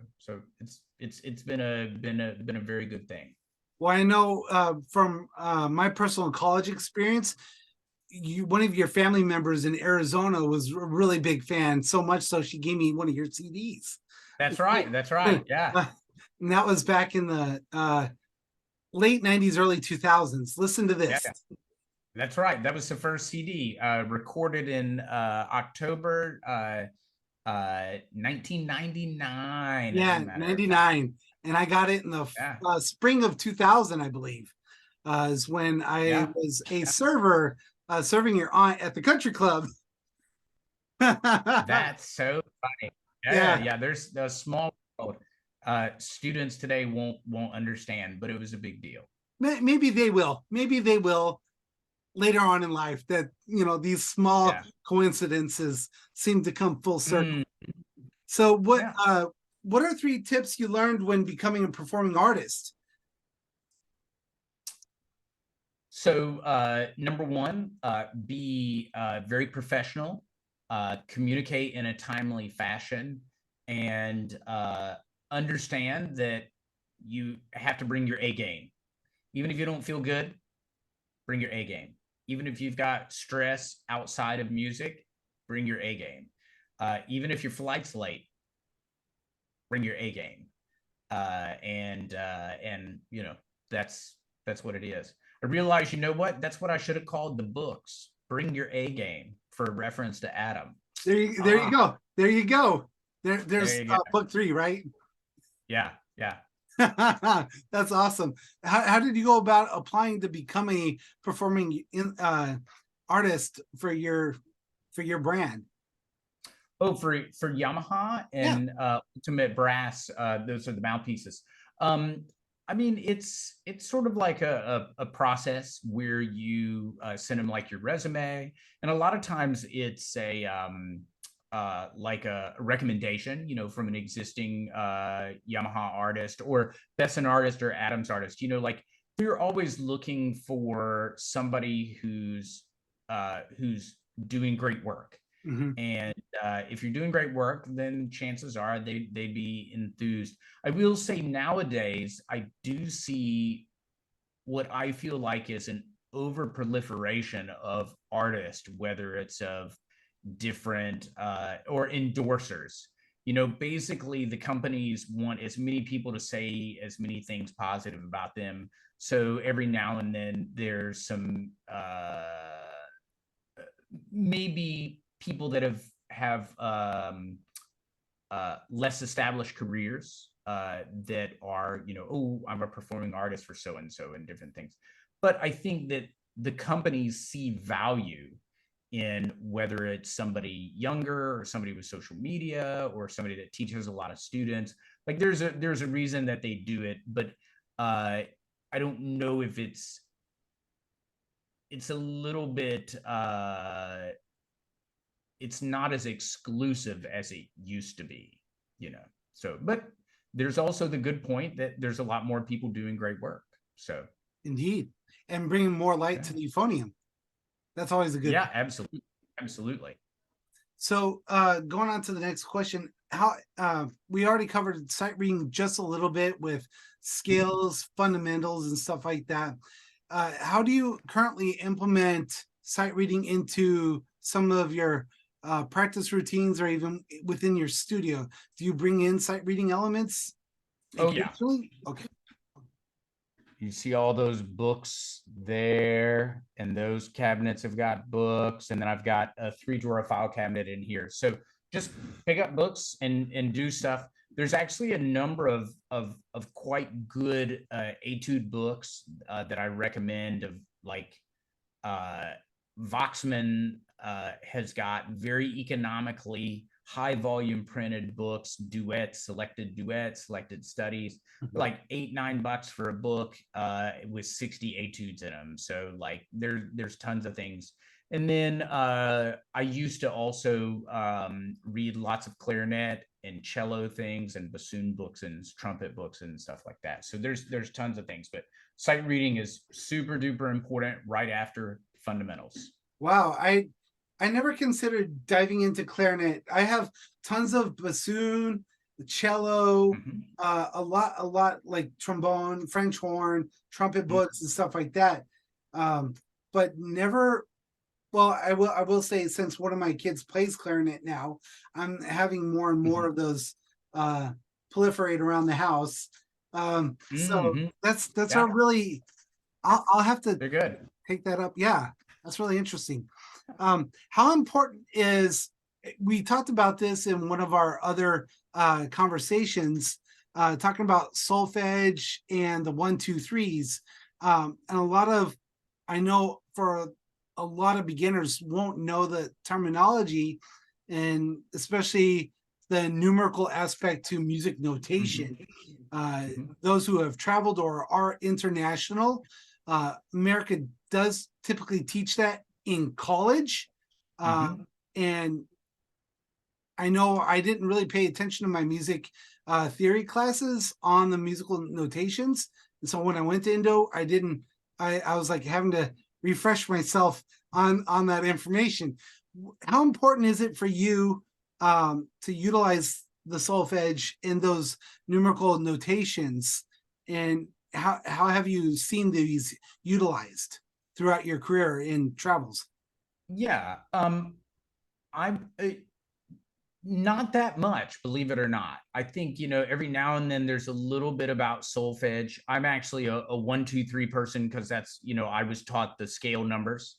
it's been a very good thing. Well, I know from my personal college experience, one of your family members in Arizona was a really big fan, so much so she gave me one of your CDs. That's right. Yeah. And that was back in the late 90s, early 2000s. Listen to this. Yeah. That's right. That was the first CD recorded in October 1999. Yeah, 99. And I got it in the spring of 2000, I believe, is when I was a server serving your aunt at the country club. That's so funny. Yeah. There's a small world. Students today won't understand, but it was a big deal. Maybe they will. Maybe they will later on in life, that these small coincidences seem to come full circle. So what are 3 tips you learned when becoming a performing artist? So number 1, be very professional, communicate in a timely fashion, and understand that you have to bring your A game. Even if you don't feel good, bring your A game. Even if you've got stress outside of music, bring your A game. Even if your flight's late, bring your A game. And that's what it is. I realize, that's what I should have called the books. Bring your A game, for reference to Adam. There you go. There's book 3, right? Yeah. That's awesome. How did you go about applying to become a performing artist for your brand? Oh, for Yamaha and Ultimate Brass, those are the mouthpieces. I mean, it's sort of like a process where you send them like your resume, and a lot of times it's a like a recommendation, from an existing Yamaha artist, or Besson artist, or Adams artist. Like, we're always looking for somebody who's doing great work. And if you're doing great work, then chances are they'd be enthused. I will say, nowadays, I do see what I feel like is an over proliferation of artists, whether it's of different or endorsers. Basically, the companies want as many people to say as many things positive about them. So every now and then there's some maybe people that have less established careers that are, oh, I'm a performing artist for so and so, and different things. But I think that the companies see value in whether it's somebody younger, or somebody with social media, or somebody that teaches a lot of students. Like, there's a reason that they do it, but I don't know if it's a little bit it's not as exclusive as it used to be, you know. So, but there's also the good point that there's a lot more people doing great work. So, Indeed. And bringing more light to the euphonium. That's always a good yeah, absolutely. Absolutely. So going on to the next question, how we already covered sight reading just a little bit with scales, fundamentals, and stuff like that. How do you currently implement sight reading into some of your practice routines or even within your studio? Do you bring in sight reading elements? Oh, yeah. Okay. You see all those books there, and those cabinets have got books, and then I've got a 3-drawer file cabinet in here. So just pick up books and do stuff. There's actually a number of quite good etude books that I recommend. Of like Voxman has got very economically high volume printed books, duets, selected studies, like $8-9 for a book with 60 etudes in them. So like there's tons of things. And then I used to also read lots of clarinet and cello things and bassoon books and trumpet books and stuff like that. So there's tons of things, but sight reading is super duper important right after fundamentals. Wow, I never considered diving into clarinet. I have tons of bassoon, cello, a lot like trombone, French horn, trumpet books and stuff like that. But never. Well, I will say, since one of my kids plays clarinet now, I'm having more and more of those proliferate around the house. So that's Yeah. a really. I'll have to They're good. take that up. Yeah, that's really interesting. How important is, we talked about this in one of our other conversations, talking about solfege and the 1-2-3s. And a lot of, I know for a lot of beginners won't know the terminology, and especially the numerical aspect to music notation. Those who have traveled or are international, America does typically teach that in college. And I know I didn't really pay attention to my music theory classes on the musical notations. And so when I went to Indo, I was like having to refresh myself on that information. How important is it for you to utilize the solfege in those numerical notations? And how have you seen these utilized throughout your career in travels? Yeah, I'm not that much, believe it or not. I think, you know, every now and then there's a little bit about solfege. I'm actually a 1-2-3 person because that's, you know, I was taught the scale numbers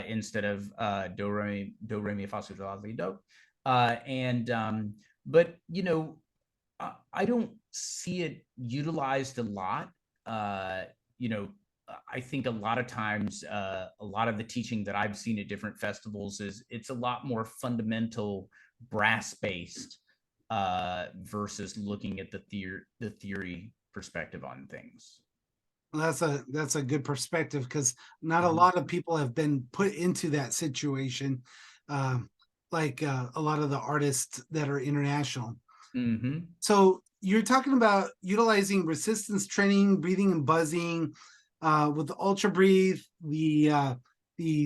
instead of do re mi fa sol la si do. But you know, I don't see it utilized a lot. You know, I think a lot of times, a lot of the teaching that I've seen at different festivals is it's a lot more fundamental, brass based versus looking at the theory perspective on things. Well, that's a good perspective, because not a lot of people have been put into that situation, like a lot of the artists that are international. So you're talking about utilizing resistance training, breathing and buzzing, with the ultra breathe, the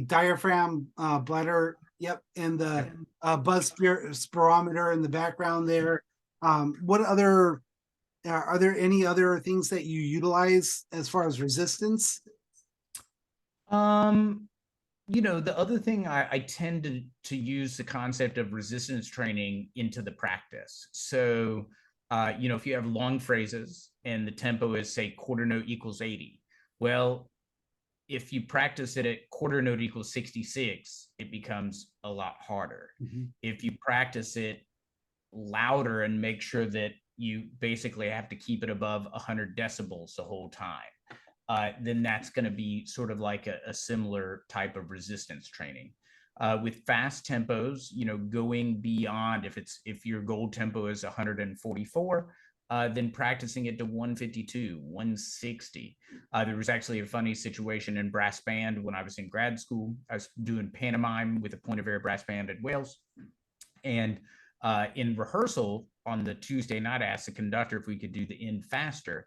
diaphragm bladder, yep, and the buzz spirometer in the background there. What other are there any other things that you utilize as far as resistance? You know, the other thing I tend to use the concept of resistance training into the practice. So, you know, if you have long phrases and the tempo is, say, quarter note equals 80, well, if you practice it at quarter note equals 66, it becomes a lot harder. If you practice it louder and make sure that you basically have to keep it above 100 decibels the whole time, then that's going to be sort of like a similar type of resistance training. With fast tempos, you know, going beyond, if your goal tempo is 144, then practicing it to 152, 160. There was actually a funny situation in brass band when I was in grad school. I was doing pantomime with a point of air brass band at Wales. And in rehearsal on the Tuesday night, I asked the conductor if we could do the end faster.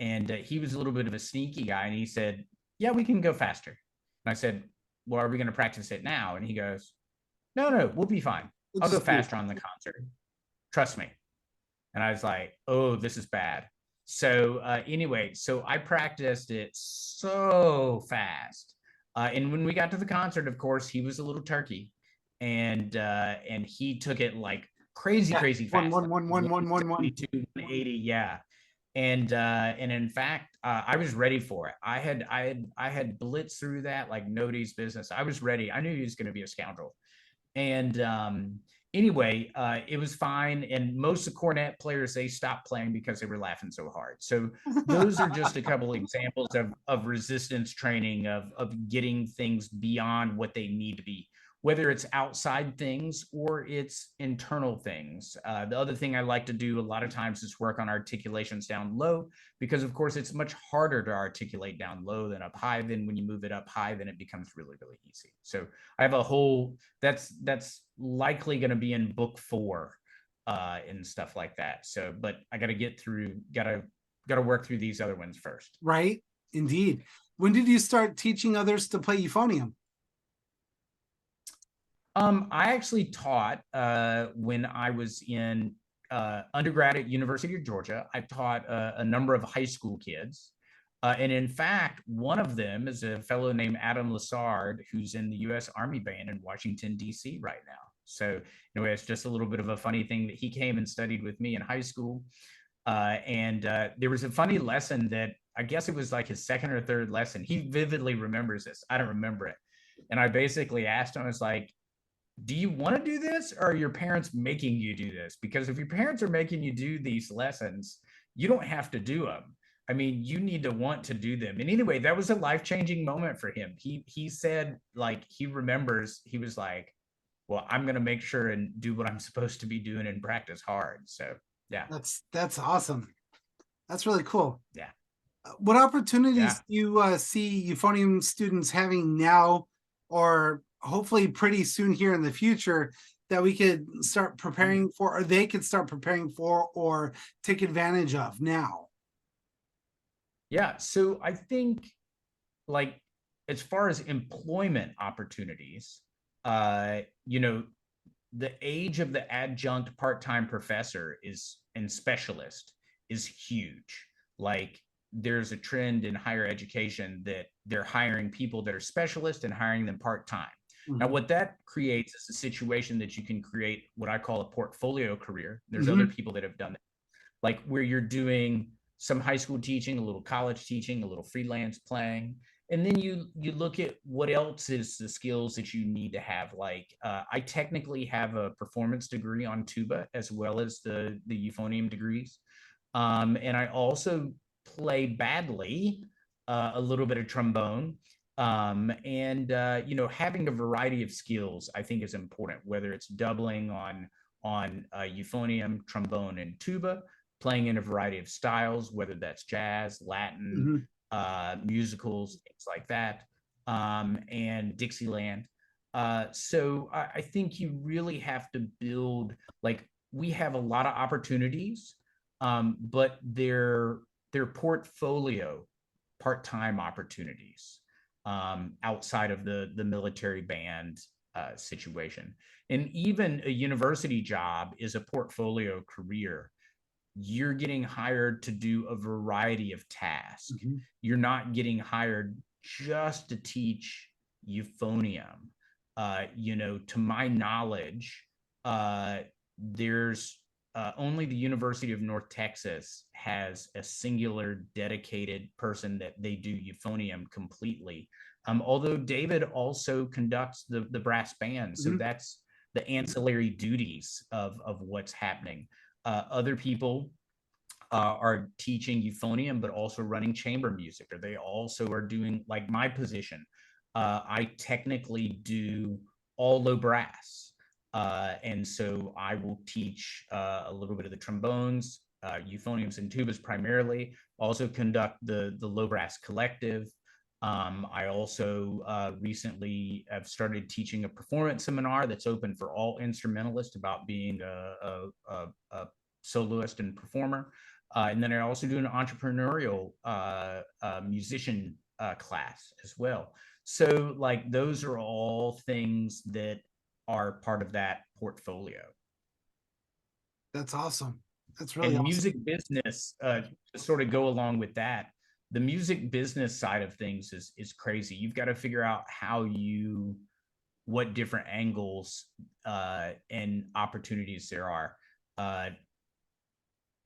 And he was a little bit of a sneaky guy. And he said, yeah, we can go faster. And I said, well, are we going to practice it now? And he goes, no, we'll be fine. I'll go faster on the concert. Trust me. And I was like, oh, this is bad. So anyway, so I practiced it so fast. And when we got to the concert, of course, he was a little turkey. And he took it like crazy fast. 180, yeah. And in fact, I was ready for it. I had blitzed through that like nobody's business. I was ready. I knew he was going to be a scoundrel. And anyway, it was fine. And most of the cornet players, they stopped playing because they were laughing so hard. So those are just a couple examples of resistance training, of getting things beyond what they need to be, whether it's outside things or it's internal things. The other thing I like to do a lot of times is work on articulations down low, because of course it's much harder to articulate down low than up high. Then when you move it up high, then it becomes really easy. So I have a whole, that's likely gonna be in book 4 and stuff like that. So, but I gotta get through, gotta work through these other ones first. Right, indeed. When did you start teaching others to play euphonium? I actually taught when I was in undergrad at University of Georgia. I taught a number of high school kids. And in fact, one of them is a fellow named Adam Lassard, who's in the U.S. Army Band in Washington, D.C. right now. So anyway, it's just a little bit of a funny thing that he came and studied with me in high school. And there was a funny lesson that I guess it was like his second or third lesson. He vividly remembers this. I don't remember it. And I basically asked him, I was like, do you want to do this, or are your parents making you do this? Because if your parents are making you do these lessons, you don't have to do them. I mean, you need to want to do them. And anyway, that was a life-changing moment for him. He said, like, he remembers, he was like, well, I'm going to make sure and do what I'm supposed to be doing and practice hard. So yeah. That's awesome. That's really cool. Yeah. What opportunities do you see euphonium students having now, or hopefully pretty soon here in the future, that we could start preparing for, or they could start preparing for, or take advantage of now? Yeah, so I think, like, as far as employment opportunities, you know, the age of the adjunct part-time professor is, and specialist, is huge. Like, there's a trend in higher education that they're hiring people that are specialists and hiring them part-time. Now, what that creates is a situation that you can create what I call a portfolio career. There's other people that have done that, like where you're doing some high school teaching, a little college teaching, a little freelance playing, and then you look at what else is the skills that you need to have. Like I technically have a performance degree on tuba as well as the euphonium degrees, and I also play badly a little bit of trombone. You know, having a variety of skills I think is important, whether it's doubling on euphonium, trombone, and tuba, playing in a variety of styles, whether that's jazz, Latin, musicals, things like that, and Dixieland. So I think you really have to build, like, we have a lot of opportunities, but they're portfolio part-time opportunities outside of the military band situation. And even a university job is a portfolio career. You're getting hired to do a variety of tasks. You're not getting hired just to teach euphonium. You know, to my knowledge, there's only the University of North Texas has a singular dedicated person that they do euphonium completely. Although David also conducts the brass band, so that's the ancillary duties of what's happening. Other people are teaching euphonium, but also running chamber music, or they also are doing, like my position. I technically do all low brass. And so I will teach a little bit of the trombones, euphoniums and tubas primarily. Also conduct the low brass collective. I also recently have started teaching a performance seminar that's open for all instrumentalists about being a soloist and performer. And then I also do an entrepreneurial musician class as well. So like those are all things that are part of that portfolio. That's awesome. That's really And awesome. music business, to sort of go along with that, the music business side of things is crazy. You've got to figure out what different angles and opportunities there are.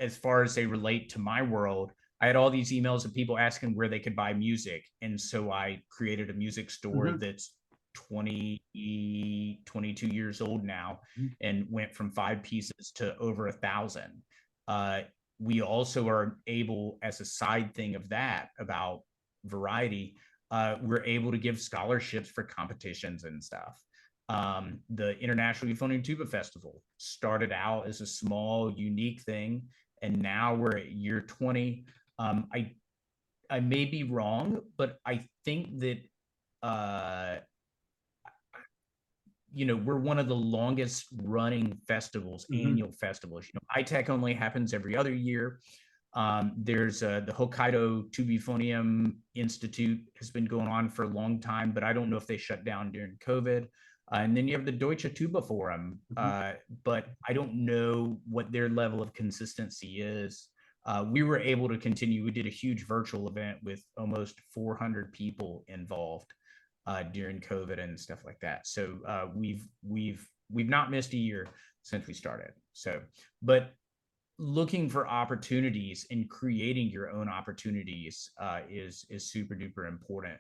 As far as they relate to my world, I had all these emails of people asking where they could buy music. And so I created a music store that's 22 years old now and went from 5 pieces to over 1,000. We also are able, as a side thing of that, about variety, we're able to give scholarships for competitions and stuff. The International Euphonium Tuba Festival started out as a small, unique thing, and now we're at year 20. I may be wrong, but I think that we're one of the longest running festivals, annual festivals. ITEC only happens every other year. There's the Hokkaido Tuba Euphonium Institute has been going on for a long time, but I don't know if they shut down during COVID. And then you have the Deutsche Tuba Forum, but I don't know what their level of consistency is. We were able to continue. We did a huge virtual event with almost 400 people involved during COVID and stuff like that. So we've not missed a year since we started. So, but looking for opportunities and creating your own opportunities is super duper important.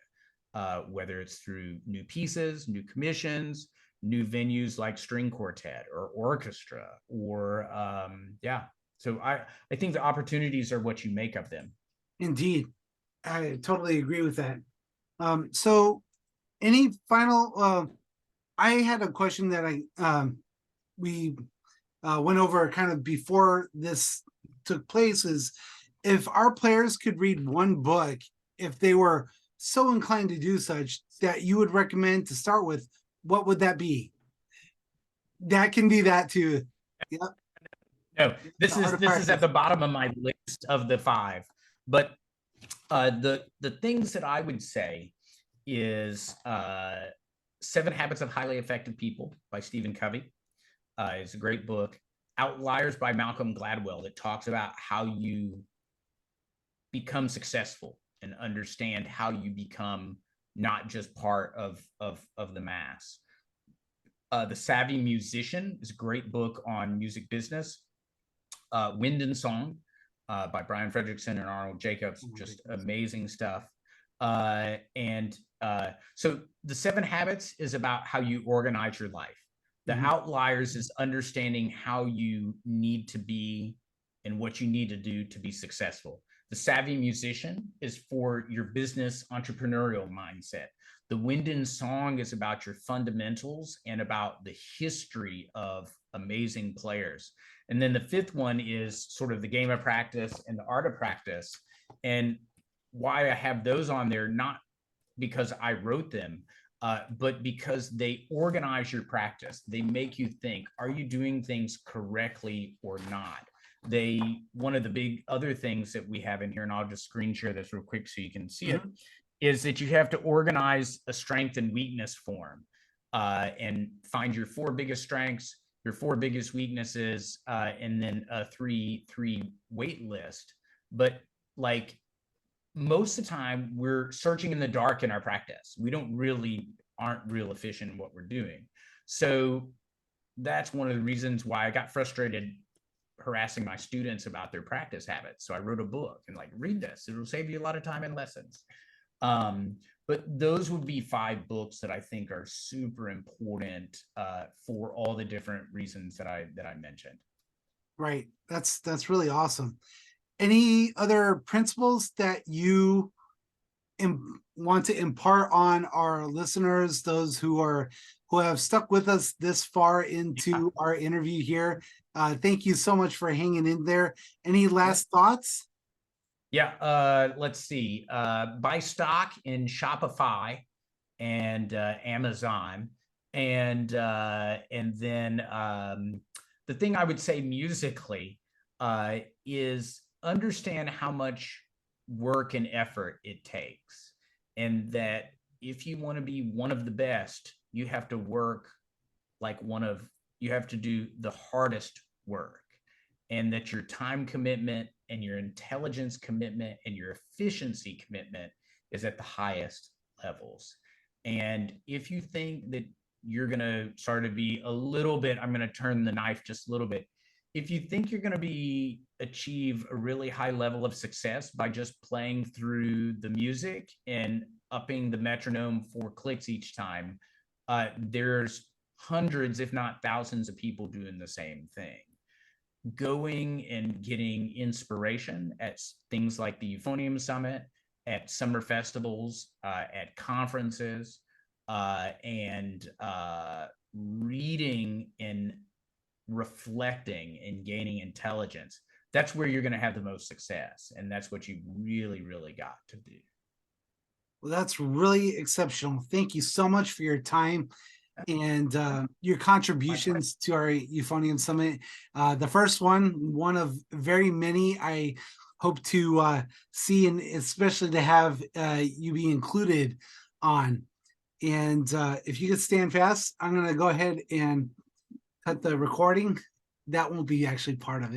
Whether it's through new pieces, new commissions, new venues like string quartet or orchestra, or So I think the opportunities are what you make of them. Indeed. I totally agree with that. So any final, I had a question that we went over kind of before this took place, is if our players could read one book, if they were so inclined to do such, that you would recommend to start with, what would that be? That can be that too. Yep. No, this is at the bottom of my list of the 5. But the things that I would say is 7 Habits of Highly Effective People by Stephen Covey. It's a great book. Outliers by Malcolm Gladwell, that talks about how you become successful and understand how you become not just part of the mass. The Savvy Musician is a great book on music business. Wind and Song by Brian Fredrickson and Arnold Jacobs, just amazing stuff. So the 7 Habits is about how you organize your life. The Outliers is understanding how you need to be and what you need to do to be successful. The Savvy Musician is for your business entrepreneurial mindset. The Wind and Song is about your fundamentals and about the history of amazing players. And then the 5th one is sort of the game of practice and the art of practice. And why I have those on there, not because I wrote them, but because they organize your practice. They make you think, are you doing things correctly or not? One of the big other things that we have in here, and I'll just screen share this real quick so you can see it, is that you have to organize a strength and weakness form and find your 4 biggest strengths, your 4 biggest weaknesses, and then a 3 weight list. But like most of the time, we're searching in the dark in our practice. We aren't real efficient in what we're doing. So that's one of the reasons why I got frustrated harassing my students about their practice habits. So I wrote a book and read this. It'll save you a lot of time in lessons. But those would be 5 books that I think are super important for all the different reasons that I mentioned. Right. That's really awesome. Any other principles that you want to impart on our listeners, those who have stuck with us this far into our interview here? Thank you so much for hanging in there. Any last thoughts? Yeah, let's see. Buy stock in Shopify and Amazon, and then the thing I would say musically is understand how much work and effort it takes, and that if you want to be one of the best, you have to work like you have to do the hardest work, and that your time commitment and your intelligence commitment and your efficiency commitment is at the highest levels. And if you think that you're going to sort of be a little bit, I'm going to turn the knife just a little bit. If you think you're going to achieve a really high level of success by just playing through the music and upping the metronome 4 clicks each time, there's hundreds, if not thousands, of people doing the same thing. Going and getting inspiration at things like the Euphonium Summit, at summer festivals, at conferences, and reading and reflecting and gaining intelligence. That's where you're going to have the most success. And that's what you really, really got to do. Well, that's really exceptional. Thank you so much for your time and your contributions to our Euphonium Summit. The first one of very many I hope to see, and especially to have you be included on. And if you could stand fast, I'm going to go ahead and cut the recording. That won't be actually part of it.